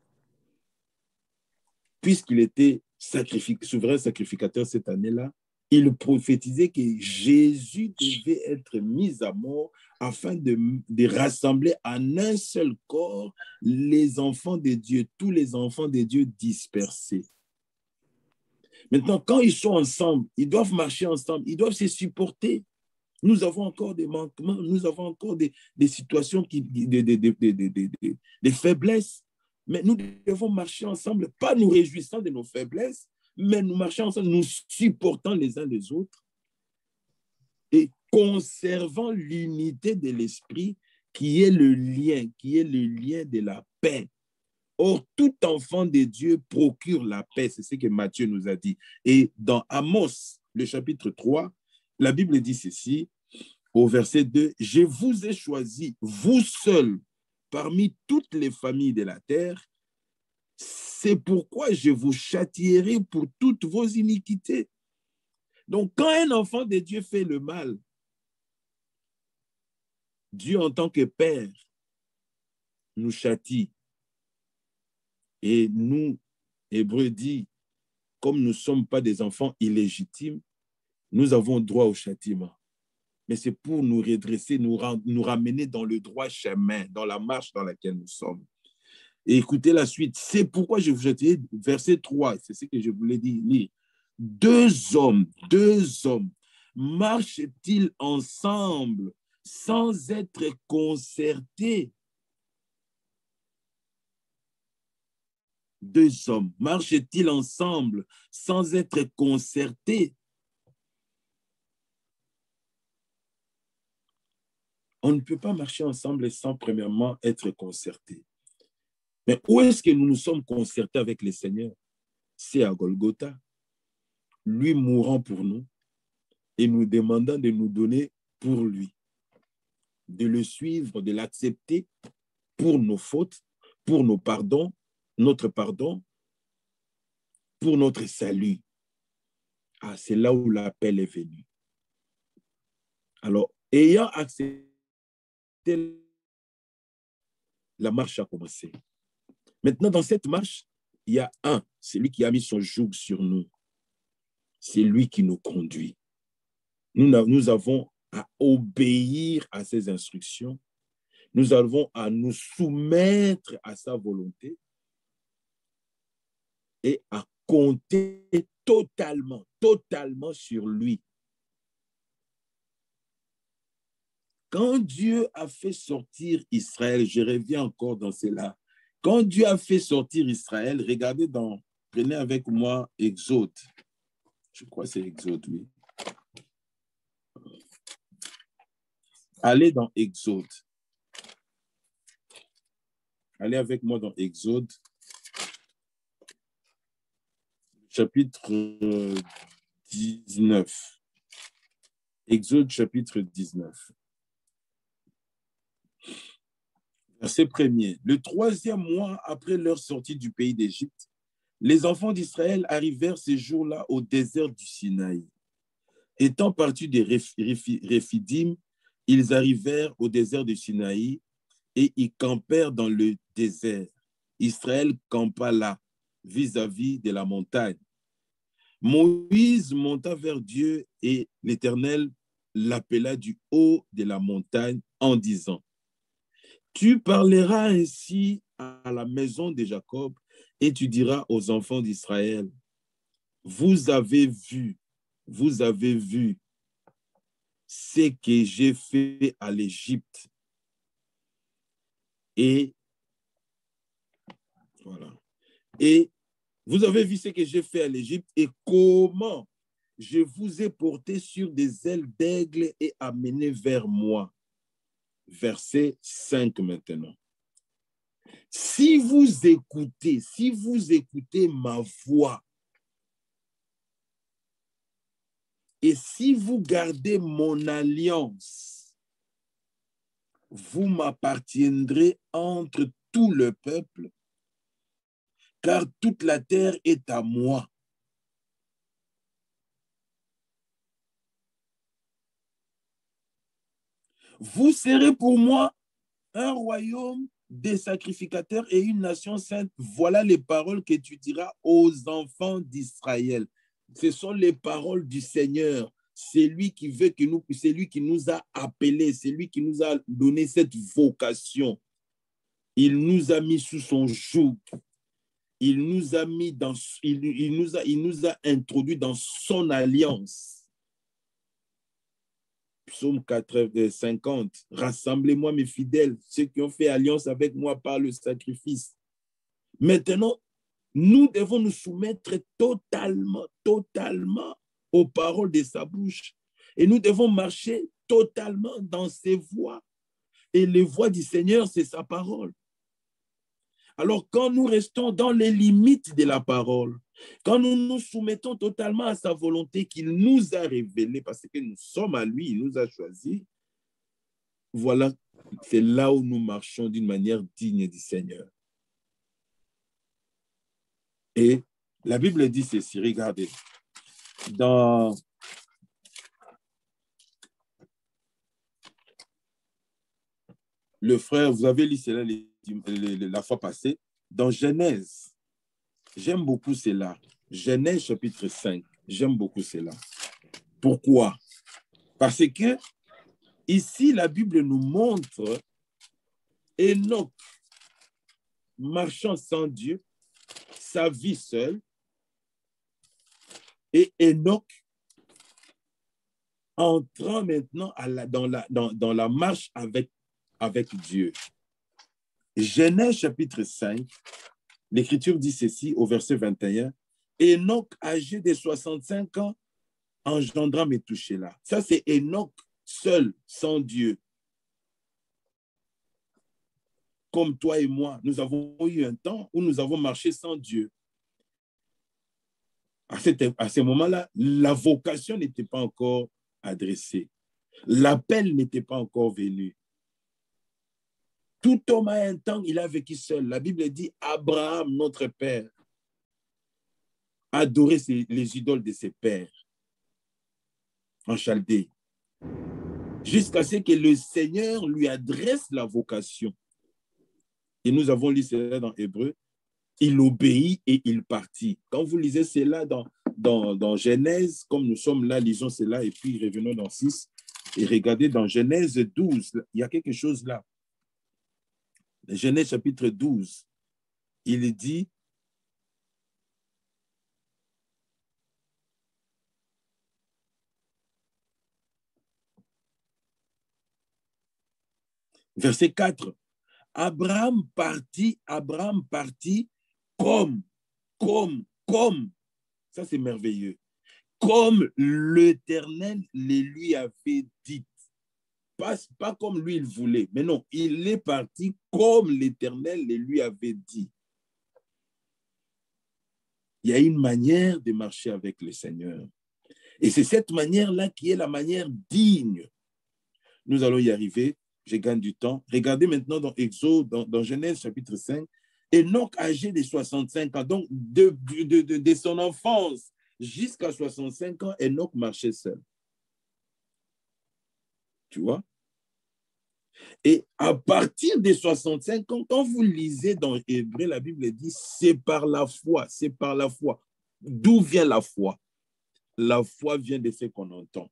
puisqu'il était souverain sacrificateur cette année-là, il prophétisait que Jésus devait être mis à mort afin de rassembler en un seul corps les enfants de Dieu, tous les enfants de Dieu dispersés. Maintenant, quand ils sont ensemble, ils doivent marcher ensemble, ils doivent se supporter. Nous avons encore des manquements, nous avons encore des situations, des faiblesses. Mais nous devons marcher ensemble, pas nous réjouissant de nos faiblesses, mais nous marchons ensemble, nous supportant les uns les autres et conservant l'unité de l'esprit qui est le lien de la paix. Or, tout enfant de Dieu procure la paix, c'est ce que Matthieu nous a dit. Et dans Amos, le chapitre 3, la Bible dit ceci, au verset 2, « Je vous ai choisi, vous seuls, parmi toutes les familles de la terre, c'est pourquoi je vous châtierai pour toutes vos iniquités. » Donc, quand un enfant de Dieu fait le mal, Dieu, en tant que Père, nous châtie. Et nous, Hébreux dit, comme nous ne sommes pas des enfants illégitimes, nous avons droit au châtiment. Mais c'est pour nous redresser, nous ramener dans le droit chemin, dans la marche dans laquelle nous sommes. Et écoutez la suite. C'est pourquoi je vous ai dit, verset 3, c'est ce que je voulais dire. Deux hommes marchent-ils ensemble sans être concertés? Deux hommes marchent-ils ensemble sans être concertés? On ne peut pas marcher ensemble sans premièrement être concertés. Mais où est-ce que nous nous sommes concertés avec le Seigneur? C'est à Golgotha. Lui mourant pour nous et nous demandant de nous donner pour lui, de le suivre, de l'accepter pour nos fautes, pour nos pardons, notre pardon, pour notre salut. Ah, c'est là où l'appel est venu. Alors, ayant accepté, la marche a commencé. Maintenant, dans cette marche, il y a c'est lui qui a mis son joug sur nous. C'est lui qui nous conduit. Nous avons à obéir à ses instructions. Nous avons à nous soumettre à sa volonté et à compter totalement sur lui. Quand Dieu a fait sortir Israël, je reviens encore dans cela. Quand Dieu a fait sortir Israël, regardez prenez avec moi Exode. Je crois que c'est Exode, oui. Allez dans Exode. Allez avec moi dans Exode, chapitre 19. Exode, chapitre 19. Verset 1er. Le 3e mois après leur sortie du pays d'Égypte, les enfants d'Israël arrivèrent ces jours-là au désert du Sinaï. Étant partis de Réphidim, ils arrivèrent au désert du Sinaï et ils campèrent dans le désert. Israël campa là, vis-à-vis de la montagne. Moïse monta vers Dieu et l'Éternel l'appela du haut de la montagne en disant, « Tu parleras ainsi à la maison de Jacob et tu diras aux enfants d'Israël, vous avez vu ce que j'ai fait à l'Égypte. Et voilà. Et vous avez vu ce que j'ai fait à l'Égypte et comment je vous ai porté sur des ailes d'aigle et amené vers moi. » Verset 5 maintenant. Si vous écoutez ma voix et si vous gardez mon alliance, vous m'appartiendrez entre tout le peuple, car toute la terre est à moi. Vous serez pour moi un royaume des sacrificateurs et une nation sainte. Voilà les paroles que tu diras aux enfants d'Israël. Ce sont les paroles du Seigneur. C'est lui qui veut que nous, c'est lui qui nous a appelés, c'est lui qui nous a donné cette vocation. Il nous a mis sous son joug. Il nous a mis dans, il nous a introduit dans son alliance. Psaume 50, rassemblez-moi mes fidèles, ceux qui ont fait alliance avec moi par le sacrifice. Maintenant, nous devons nous soumettre totalement aux paroles de sa bouche. Et nous devons marcher totalement dans ses voies. Et les voies du Seigneur, c'est sa parole. Alors, quand nous restons dans les limites de la parole, quand nous nous soumettons totalement à sa volonté qu'il nous a révélée, parce que nous sommes à lui, il nous a choisis, voilà, c'est là où nous marchons d'une manière digne du Seigneur. Et la Bible dit ceci, regardez, dans le frère, vous avez lu cela la fois passée, dans Genèse, j'aime beaucoup cela, Genèse chapitre 5, j'aime beaucoup cela. Pourquoi? Parce que ici, la Bible nous montre Enoch marchant sans Dieu, sa vie seule, et Enoch entrant maintenant dans la marche avec Dieu. Genèse chapitre 5, l'Écriture dit ceci au verset 21, Enoch, âgé de 65 ans, engendra Métouchéla. Ça, c'est Enoch seul, sans Dieu. Comme toi et moi, nous avons eu un temps où nous avons marché sans Dieu. À ce moment-là, la vocation n'était pas encore adressée. L'appel n'était pas encore venu. Tout homme a un temps, il a vécu seul. La Bible dit, Abraham, notre père, adorait les idoles de ses pères en Chaldée, jusqu'à ce que le Seigneur lui adresse la vocation. Et nous avons lu cela dans Hébreu. Il obéit et il partit. Quand vous lisez cela dans Genèse, comme nous sommes là, lisons cela et puis revenons dans 6 et regardez dans Genèse 12, il y a quelque chose là. Genèse chapitre 12, il dit, verset 4, Abraham partit comme, ça c'est merveilleux, comme l'Éternel les lui avait dit. Pas comme lui il voulait, mais non, il est parti comme l'Éternel les lui avait dit. Il y a une manière de marcher avec le Seigneur. Et c'est cette manière-là qui est la manière digne. Nous allons y arriver. Je gagne du temps. Regardez maintenant dans Exode, dans Genèse chapitre 5. Enoch, âgé de 65 ans, donc de son enfance jusqu'à 65 ans, Enoch marchait seul. Tu vois? Et à partir des 65 ans, quand vous lisez dans Hébreu, la Bible dit, c'est par la foi, c'est par la foi. D'où vient la foi? La foi vient de ce qu'on entend.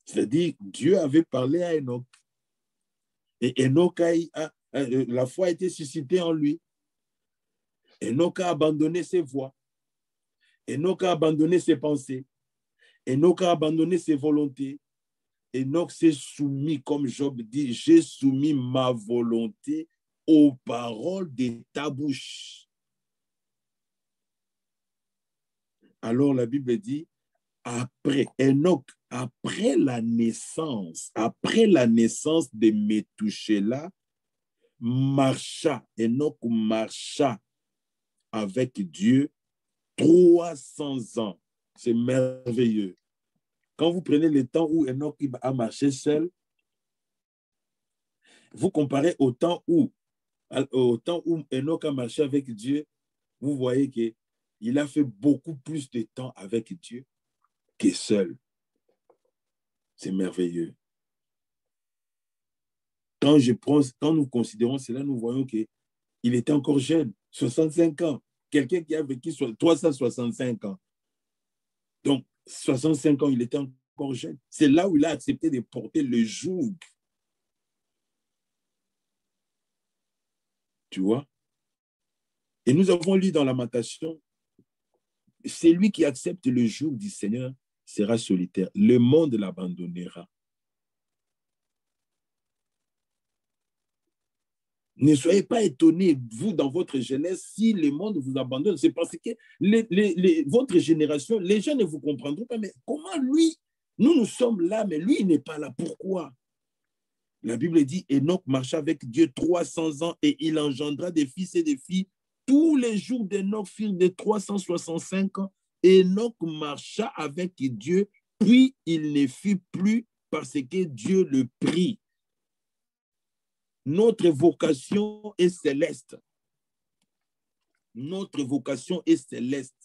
C'est-à-dire, Dieu avait parlé à Enoch. Et Enoch la foi a été suscitée en lui. Enoch a abandonné ses voies. Enoch a abandonné ses pensées. Enoch a abandonné ses volontés. Enoch s'est soumis, comme Job dit, j'ai soumis ma volonté aux paroles de ta bouche. Alors la Bible dit, après Enoch, après la naissance de Métouchéla, Enoch marcha avec Dieu 300 ans. C'est merveilleux. Quand vous prenez le temps où Enoch a marché seul, vous comparez au temps où Enoch a marché avec Dieu, vous voyez qu'il a fait beaucoup plus de temps avec Dieu que seul. C'est merveilleux. quand nous considérons cela, nous voyons qu'il était encore jeune, 65 ans. Quelqu'un qui a vécu 365 ans. Donc, 65 ans, il était encore jeune. C'est là où il a accepté de porter le joug. Tu vois? Et nous avons lu dans Lamentation, c'est lui qui accepte le joug du Seigneur sera solitaire. Le monde l'abandonnera. Ne soyez pas étonnés, vous, dans votre jeunesse, si le monde vous abandonne. C'est parce que votre génération, les gens ne vous comprendront pas. Mais comment lui, nous sommes là, mais lui, il n'est pas là. Pourquoi? La Bible dit, Enoch marcha avec Dieu 300 ans et il engendra des fils et des filles. Tous les jours d'Enoch furent de 365 ans. Enoch marcha avec Dieu, puis il ne fut plus parce que Dieu le prit. Notre vocation est céleste. Notre vocation est céleste.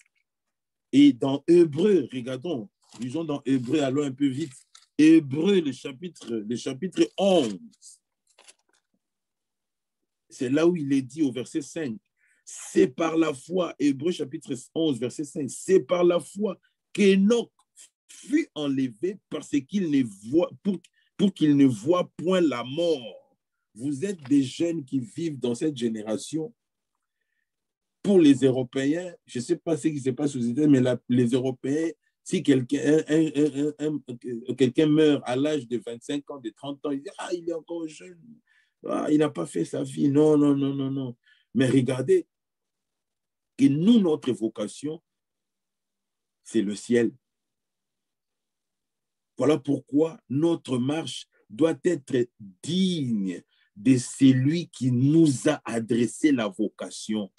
Et dans Hébreu, regardons, lisons dans Hébreu, allons un peu vite. Hébreu, le chapitre 11. C'est là où il est dit au verset 5. C'est par la foi, Hébreu chapitre 11, verset 5, c'est par la foi qu'Enoch fut enlevé parce qu'il ne voit, pour qu'il ne voit point la mort. Vous êtes des jeunes qui vivent dans cette génération. Pour les Européens, je ne sais pas ce qui se passe aux États-Unis, mais les Européens, si quelqu'un meurt à l'âge de 25 ans, de 30 ans, il dit « Ah, il est encore jeune. Ah, il n'a pas fait sa vie. » Non, non, non, non, non. Mais regardez que nous, notre vocation, c'est le ciel. Voilà pourquoi notre marche doit être digne de celui qui nous a adressé la vocation.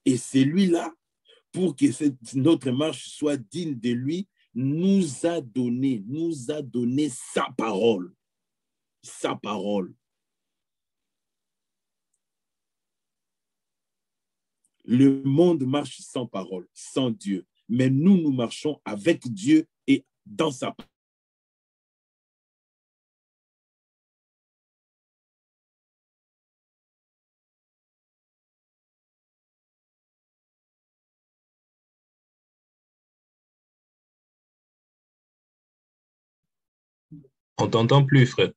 Et celui-là, pour que notre marche soit digne de lui, nous a donné sa parole. Sa parole. Le monde marche sans parole, sans Dieu. Mais nous marchons avec Dieu et dans sa parole. On t'entend plus, frère.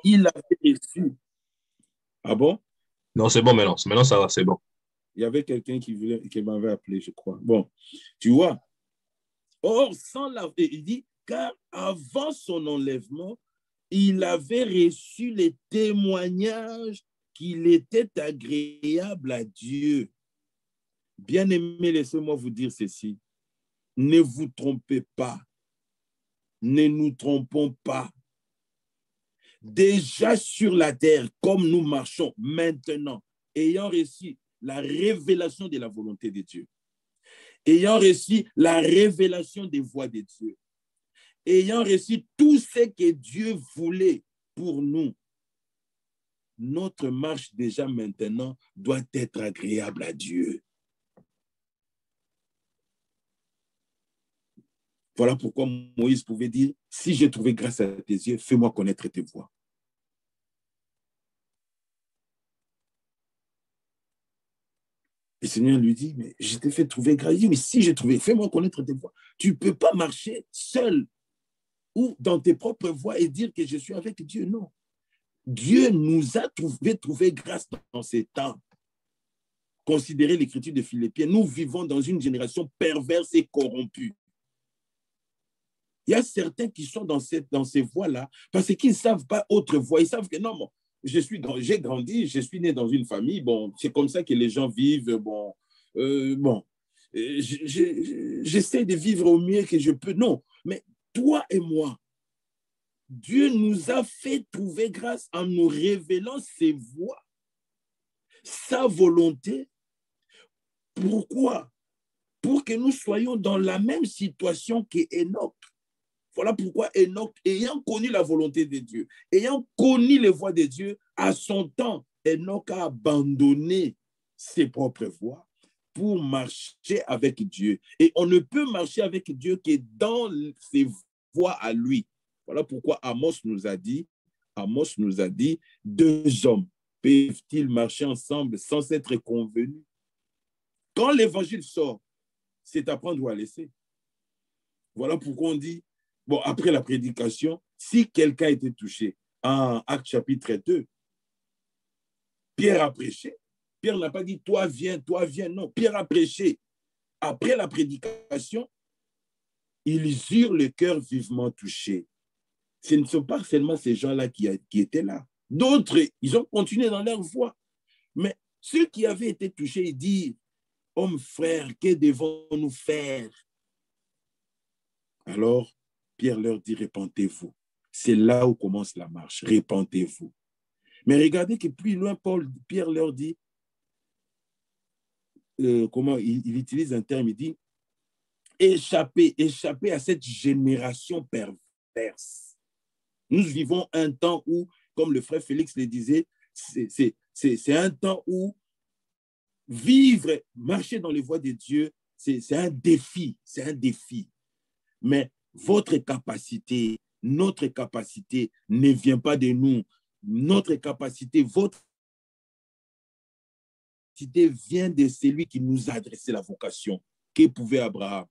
Il avait reçu. Ah bon? Non, c'est bon maintenant. Maintenant, ça va, c'est bon. Il y avait quelqu'un qui m'avait appelé, je crois. Bon, tu vois. Or, il dit, car avant son enlèvement, il avait reçu les témoignages qu'il était agréable à Dieu. Bien-aimés, laissez-moi vous dire ceci. Ne vous trompez pas. Ne nous trompons pas. Déjà sur la terre, comme nous marchons maintenant, ayant reçu la révélation de la volonté de Dieu, ayant reçu la révélation des voies de Dieu, ayant reçu tout ce que Dieu voulait pour nous, notre marche déjà maintenant doit être agréable à Dieu. Voilà pourquoi Moïse pouvait dire, si j'ai trouvé grâce à tes yeux, fais-moi connaître tes voies. Le Seigneur lui dit, mais je t'ai fait trouver grâce. Il dit, mais si j'ai trouvé, fais-moi connaître tes voies. Tu ne peux pas marcher seul ou dans tes propres voies et dire que je suis avec Dieu. Non. Dieu nous a trouvé grâce dans ces temps. Considérez l'écriture de Philippiens. Nous vivons dans une génération perverse et corrompue. Il y a certains qui sont dans ces voies-là parce qu'ils ne savent pas autre voie. Ils savent que non, bon, j'ai grandi, je suis né dans une famille. Bon, c'est comme ça que les gens vivent. Bon, j'essaie de vivre au mieux que je peux. Non, mais toi et moi, Dieu nous a fait trouver grâce en nous révélant ses voies, sa volonté. Pourquoi? Pour que nous soyons dans la même situation qu'Enoch. Voilà pourquoi Enoch, ayant connu la volonté de Dieu, ayant connu les voies de Dieu, à son temps, Enoch a abandonné ses propres voies pour marcher avec Dieu. Et on ne peut marcher avec Dieu que dans ses voies à lui. Voilà pourquoi Amos nous a dit, Amos nous a dit, deux hommes peuvent-ils marcher ensemble sans s'être convenus? Quand l'évangile sort, c'est à prendre ou à laisser. Voilà pourquoi on dit, bon, après la prédication, si quelqu'un a été touché, en Actes chapitre 2, Pierre a prêché. Pierre n'a pas dit, toi viens, non. Pierre a prêché. Après la prédication, ils eurent le cœur vivement touché. Ce ne sont pas seulement ces gens-là qui étaient là. D'autres, ils ont continué dans leur voie. Mais ceux qui avaient été touchés, ils disent, hommes frères, que devons-nous faire? Alors, Pierre leur dit, répentez-vous. C'est là où commence la marche, répentez-vous. Mais regardez que plus loin, Pierre leur dit, comment il utilise un terme, il dit, échappez à cette génération perverse. Nous vivons un temps où, comme le frère Félix le disait, c'est un temps où vivre, marcher dans les voies de Dieu, c'est un défi, Mais votre capacité, notre capacité ne vient pas de nous. Notre capacité, votre capacité vient de celui qui nous a adressé la vocation. Que pouvait Abraham?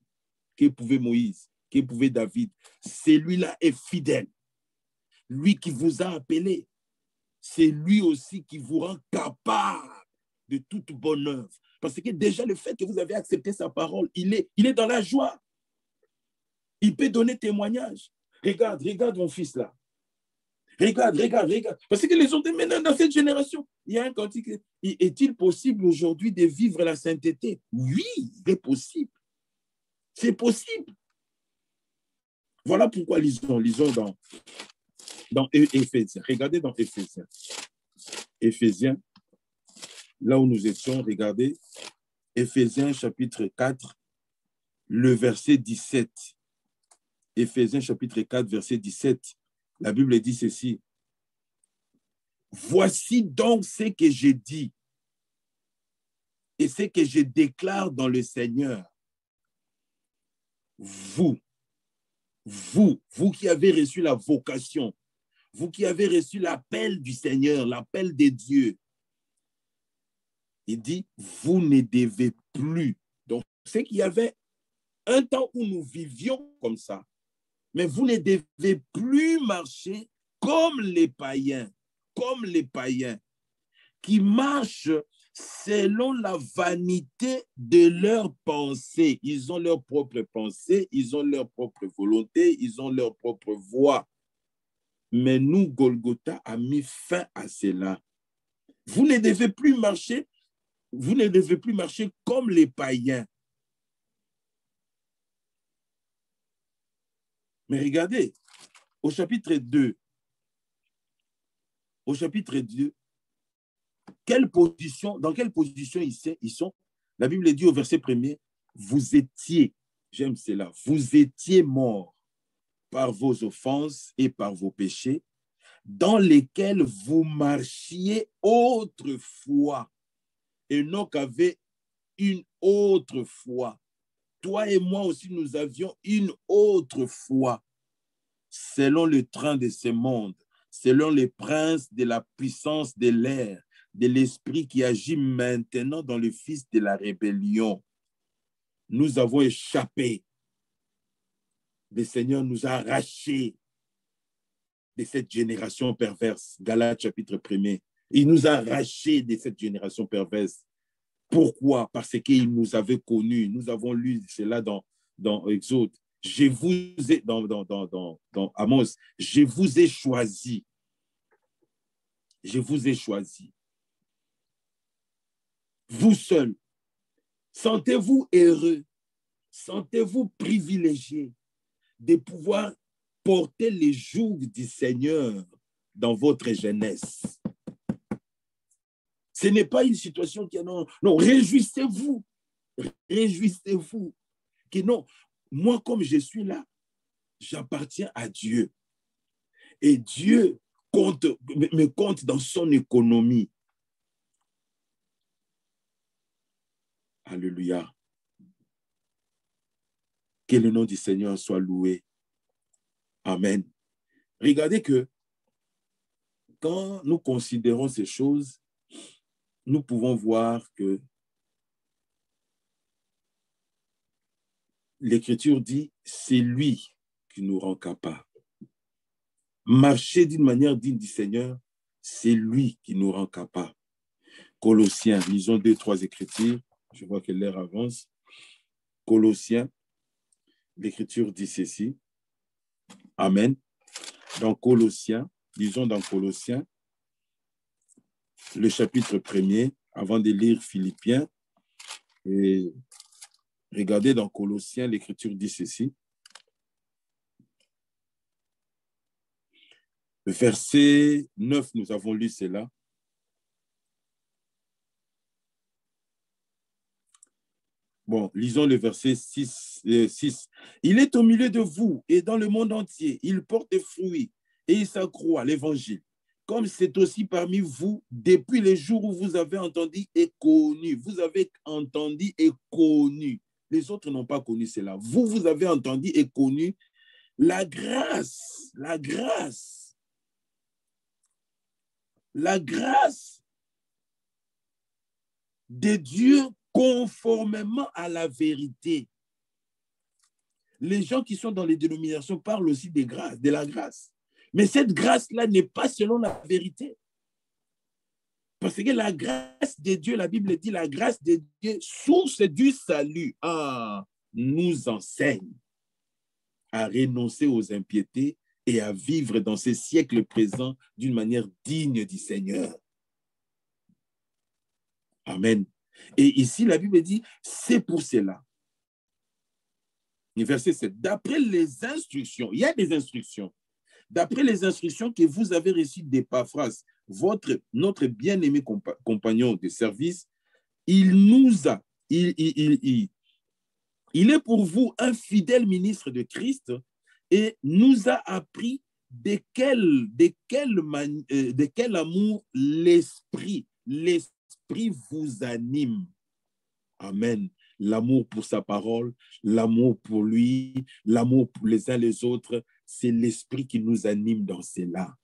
Que pouvait Moïse? Que pouvait David? Celui-là est fidèle. Lui qui vous a appelé, c'est lui aussi qui vous rend capable de toute bonne œuvre. Parce que déjà, le fait que vous avez accepté sa parole, il est dans la joie. Il peut donner témoignage. Regarde mon fils là. Regarde. Parce que les autres, maintenant, dans cette génération, il y a un cantique. Est-il possible aujourd'hui de vivre la sainteté? Oui, il est possible. C'est possible. Voilà pourquoi lisons dans Éphésiens. Regardez dans Éphésiens. Éphésiens, là où nous étions, regardez. Éphésiens chapitre 4, le verset 17. Éphésiens chapitre 4, verset 17. La Bible dit ceci. Voici donc ce que je dis et ce que je déclare dans le Seigneur. Vous qui avez reçu la vocation, vous qui avez reçu l'appel du Seigneur, l'appel de Dieu, il dit, vous ne devez plus. Donc, c'est qu'il y avait un temps où nous vivions comme ça, mais vous ne devez plus marcher comme les païens qui marchent selon la vanité de leurs pensées. Ils ont leurs propres pensées, ils ont leur propre volonté, ils ont leur propre voie. Mais nous, Golgotha a mis fin à cela. Vous ne devez plus marcher comme les païens. Mais regardez, au chapitre 2, dans quelle position ils sont? La Bible dit au verset 1er, vous étiez, j'aime cela, vous étiez morts par vos offenses et par vos péchés, dans lesquels vous marchiez autrefois, et non qu'avait une autre foi. Toi et moi aussi, nous avions une autre foi, selon le train de ce monde, selon les princes de la puissance de l'air, de l'esprit qui agit maintenant dans le fils de la rébellion. Nous avons échappé. Le Seigneur nous a arrachés de cette génération perverse. Galates chapitre 1er. Il nous a arrachés de cette génération perverse. Pourquoi? Parce qu'il nous avait connus. Nous avons lu cela dans Exode. Je vous ai, dans Amos, je vous ai choisi. Je vous ai choisi. Vous seul, sentez-vous heureux, sentez-vous privilégié de pouvoir porter les jours du Seigneur dans votre jeunesse. Ce n'est pas une situation qui est non, réjouissez-vous que non, moi comme je suis là, j'appartiens à Dieu et Dieu me compte dans son économie. Alléluia. Que le nom du Seigneur soit loué. Amen. Regardez que quand nous considérons ces choses, nous pouvons voir que l'Écriture dit, c'est lui qui nous rend capables. Marcher d'une manière digne du Seigneur, c'est lui qui nous rend capables. Colossiens, lisons 2-3 Écritures. Je vois que l'heure avance. Colossiens, l'Écriture dit ceci. Amen. Dans Colossiens, lisons dans Colossiens, le chapitre 1er, avant de lire Philippiens. Et regardez dans Colossiens, l'Écriture dit ceci. Verset 9, nous avons lu cela. Bon, lisons le verset 6. Il est au milieu de vous et dans le monde entier. Il porte des fruits et il s'accroît à l'évangile. Comme c'est aussi parmi vous depuis les jours où vous avez entendu et connu. Vous avez entendu et connu. Les autres n'ont pas connu cela. Vous, vous avez entendu et connu la grâce de Dieu conformément à la vérité. Les gens qui sont dans les dénominations parlent aussi des grâces, de la grâce. Mais cette grâce-là n'est pas selon la vérité. Parce que la grâce de Dieu, la Bible dit, la grâce de Dieu, source du salut, nous enseigne à renoncer aux impiétés et à vivre dans ces siècles présents d'une manière digne du Seigneur. Amen. Et ici, la Bible dit, c'est pour cela. Verset 7. D'après les instructions, il y a des instructions. D'après les instructions que vous avez reçues d'Épaphras, notre bien-aimé compagnon de service, il est pour vous un fidèle ministre de Christ et nous a appris de quel amour l'Esprit vous anime. Amen. L'amour pour sa parole, l'amour pour lui, l'amour pour les uns les autres, c'est l'Esprit qui nous anime dans cela.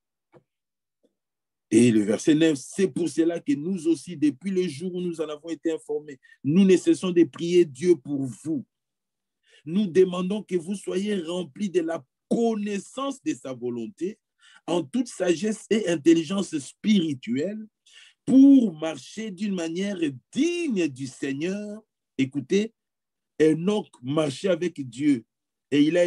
Et le verset 9, c'est pour cela que nous aussi, depuis le jour où nous en avons été informés, nous ne cessons de prier Dieu pour vous. Nous demandons que vous soyez remplis de la connaissance de sa volonté, en toute sagesse et intelligence spirituelle, pour marcher d'une manière digne du Seigneur. Écoutez, Enoch marchait avec Dieu et il a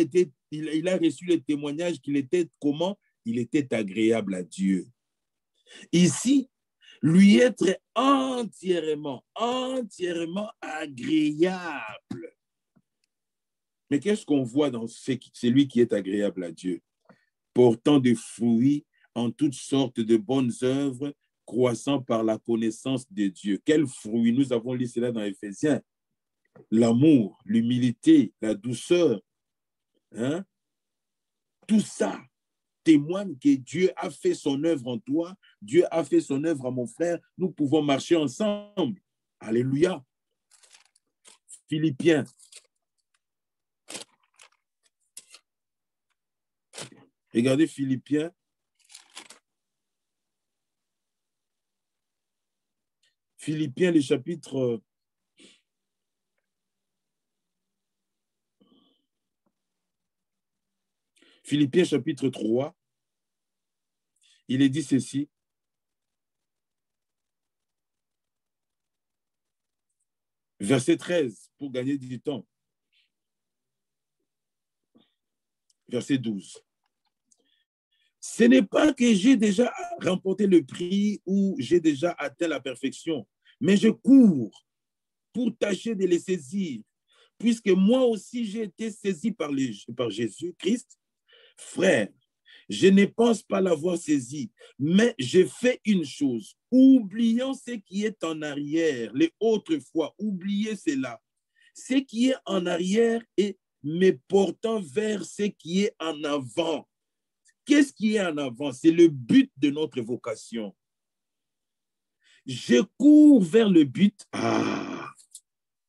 reçu le témoignage qu'il était comment? Il était agréable à Dieu. Ici, lui être entièrement agréable. Mais qu'est-ce qu'on voit dans celui qui est agréable à Dieu? Portant des fruits en toutes sortes de bonnes œuvres, croissant par la connaissance de Dieu. Quels fruits? Nous avons lu cela dans Éphésiens. L'amour, l'humilité, la douceur. Hein? Tout ça témoigne que Dieu a fait son œuvre en toi, Dieu a fait son œuvre à mon frère, nous pouvons marcher ensemble. Alléluia. Philippiens. Regardez Philippiens. Philippiens, le chapitre... Philippiens chapitre 3, il est dit ceci. Verset 13, pour gagner du temps. Verset 12. Ce n'est pas que j'ai déjà remporté le prix ou j'ai déjà atteint la perfection, mais je cours pour tâcher de les saisir, puisque moi aussi j'ai été saisi par Jésus-Christ. Frère, je ne pense pas l'avoir saisi, mais je fais une chose, oubliant ce qui est en arrière, les autres fois, oubliez cela, ce qui est en arrière et me portant vers ce qui est en avant. Qu'est-ce qui est en avant? C'est le but de notre vocation. Je cours vers le but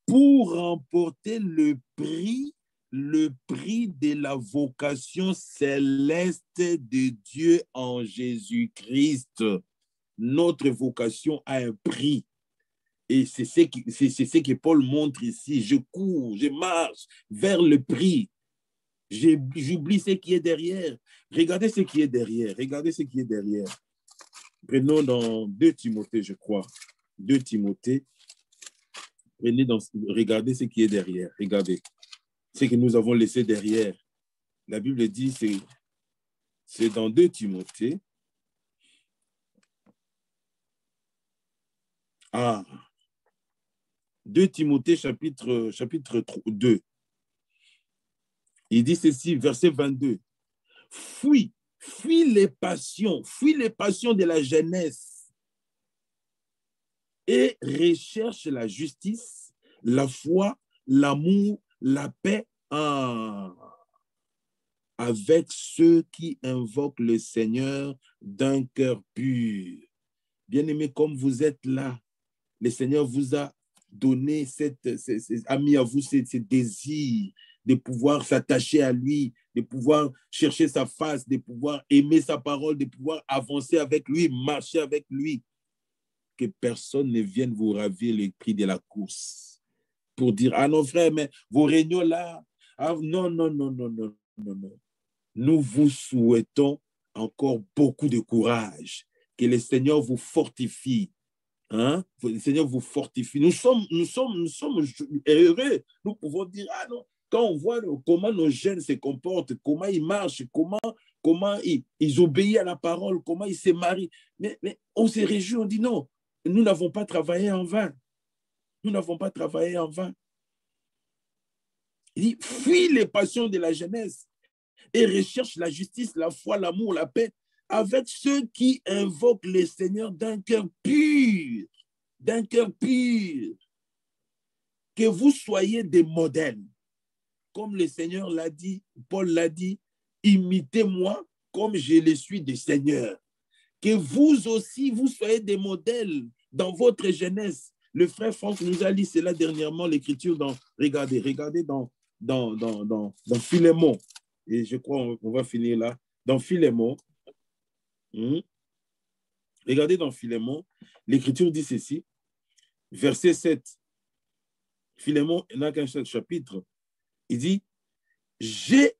pour remporter le prix le prix de la vocation céleste de Dieu en Jésus-Christ. Notre vocation a un prix. Et c'est ce que Paul montre ici. Je cours, je marche vers le prix. J'oublie ce qui est derrière. Regardez ce qui est derrière. Regardez ce qui est derrière. Prenons dans 2 Timothée, je crois. 2 Timothée. Regardez ce qui est derrière. Regardez. Ce que nous avons laissé derrière. La Bible dit, c'est dans 2 Timothée. Ah, 2 Timothée chapitre 2. Il dit ceci, verset 22. Fuis les passions de la jeunesse et recherche la justice, la foi, l'amour, la paix avec ceux qui invoquent le Seigneur d'un cœur pur. Bien-aimés, comme vous êtes là, le Seigneur vous a donné, a mis à vous ces désirs de pouvoir s'attacher à lui, de pouvoir chercher sa face, de pouvoir aimer sa parole, de pouvoir avancer avec lui, marcher avec lui. Que personne ne vienne vous ravir le prix de la course pour dire, ah non frère, mais vos réunions là, ah, non. Nous vous souhaitons encore beaucoup de courage, que le Seigneur vous fortifie. Hein? Le Seigneur vous fortifie. Nous sommes heureux. Nous pouvons dire, ah non, quand on voit comment nos jeunes se comportent, comment ils marchent, comment ils obéissent à la parole, comment ils se marient. Mais on se réjouit, on dit non, nous n'avons pas travaillé en vain. Nous n'avons pas travaillé en vain. Il dit, fuis les passions de la jeunesse et recherche la justice, la foi, l'amour, la paix avec ceux qui invoquent le Seigneur d'un cœur pur. D'un cœur pur. Que vous soyez des modèles. Comme le Seigneur l'a dit, Paul l'a dit, imitez-moi comme je le suis du Seigneur. Que vous aussi, vous soyez des modèles dans votre jeunesse. Le frère Franck nous a lu cela dernièrement, l'écriture regardez dans Philémon. Et je crois qu'on va finir là. Dans Philémon, regardez dans Philémon, l'écriture dit ceci, verset 7. Philémon n'a qu'un seul chapitre. Il dit, j'ai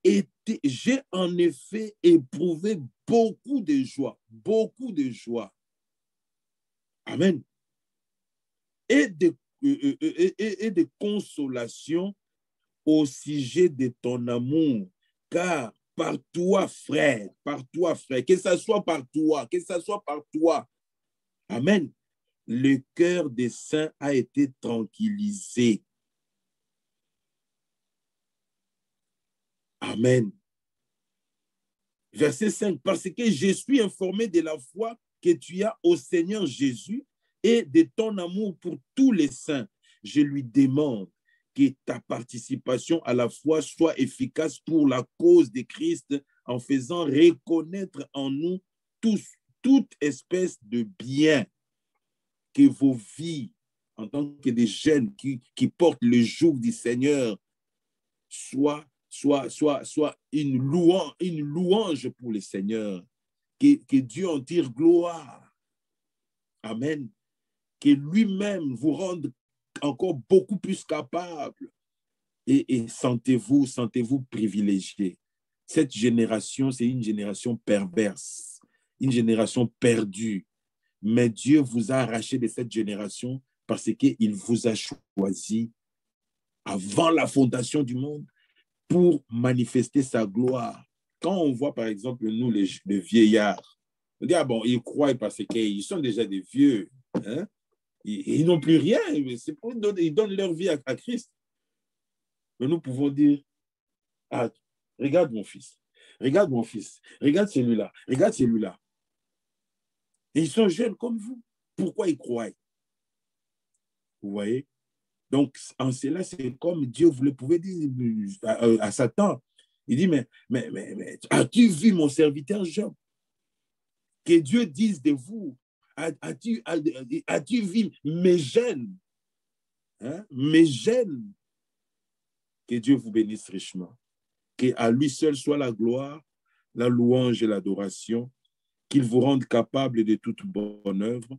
en effet éprouvé beaucoup de joie. Amen. Et de consolation au sujet de ton amour, car par toi, frère, que ça soit par toi, amen, le cœur des saints a été tranquillisé. Amen. Verset 5, parce que je suis informé de la foi que tu as au Seigneur Jésus et de ton amour pour tous les saints. Je lui demande que ta participation à la foi soit efficace pour la cause de Christ en faisant reconnaître en nous tous toute espèce de bien, que vos vies en tant que des jeunes qui portent le joug du Seigneur soient une louange pour le Seigneur, que Dieu en tire gloire. Amen. Que lui-même vous rende encore beaucoup plus capable. Et sentez-vous privilégié. Cette génération, c'est une génération perverse, une génération perdue. Mais Dieu vous a arraché de cette génération parce qu'il vous a choisi avant la fondation du monde pour manifester sa gloire. Quand on voit, par exemple, nous, les vieillards, on dit, ah bon, ils croient parce qu'ils sont déjà des vieux. Hein? Ils n'ont plus rien. Ils donnent leur vie à Christ. Mais nous pouvons dire, ah, regarde mon fils, regarde celui-là. Et ils sont jeunes comme vous. Pourquoi ils croient? Vous voyez? Donc, en cela, c'est comme Dieu, vous le pouvez dire à Satan. Il dit, mais as-tu vu mon serviteur Job? Que Dieu dise de vous, as-tu vu mes jeunes? Hein? Mes jeunes Que Dieu vous bénisse richement. Qu'à lui seul soit la gloire, la louange et l'adoration, qu'il vous rende capable de toute bonne œuvre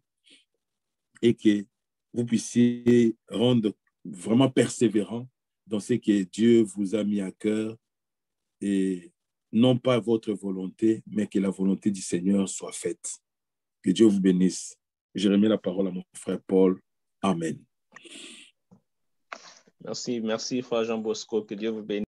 et que vous puissiez rendre vraiment persévérant dans ce que Dieu vous a mis à cœur et non pas votre volonté, mais que la volonté du Seigneur soit faite. Que Dieu vous bénisse. Je remets la parole à mon frère Paul. Amen. Merci, frère Jean Bosco. Que Dieu vous bénisse.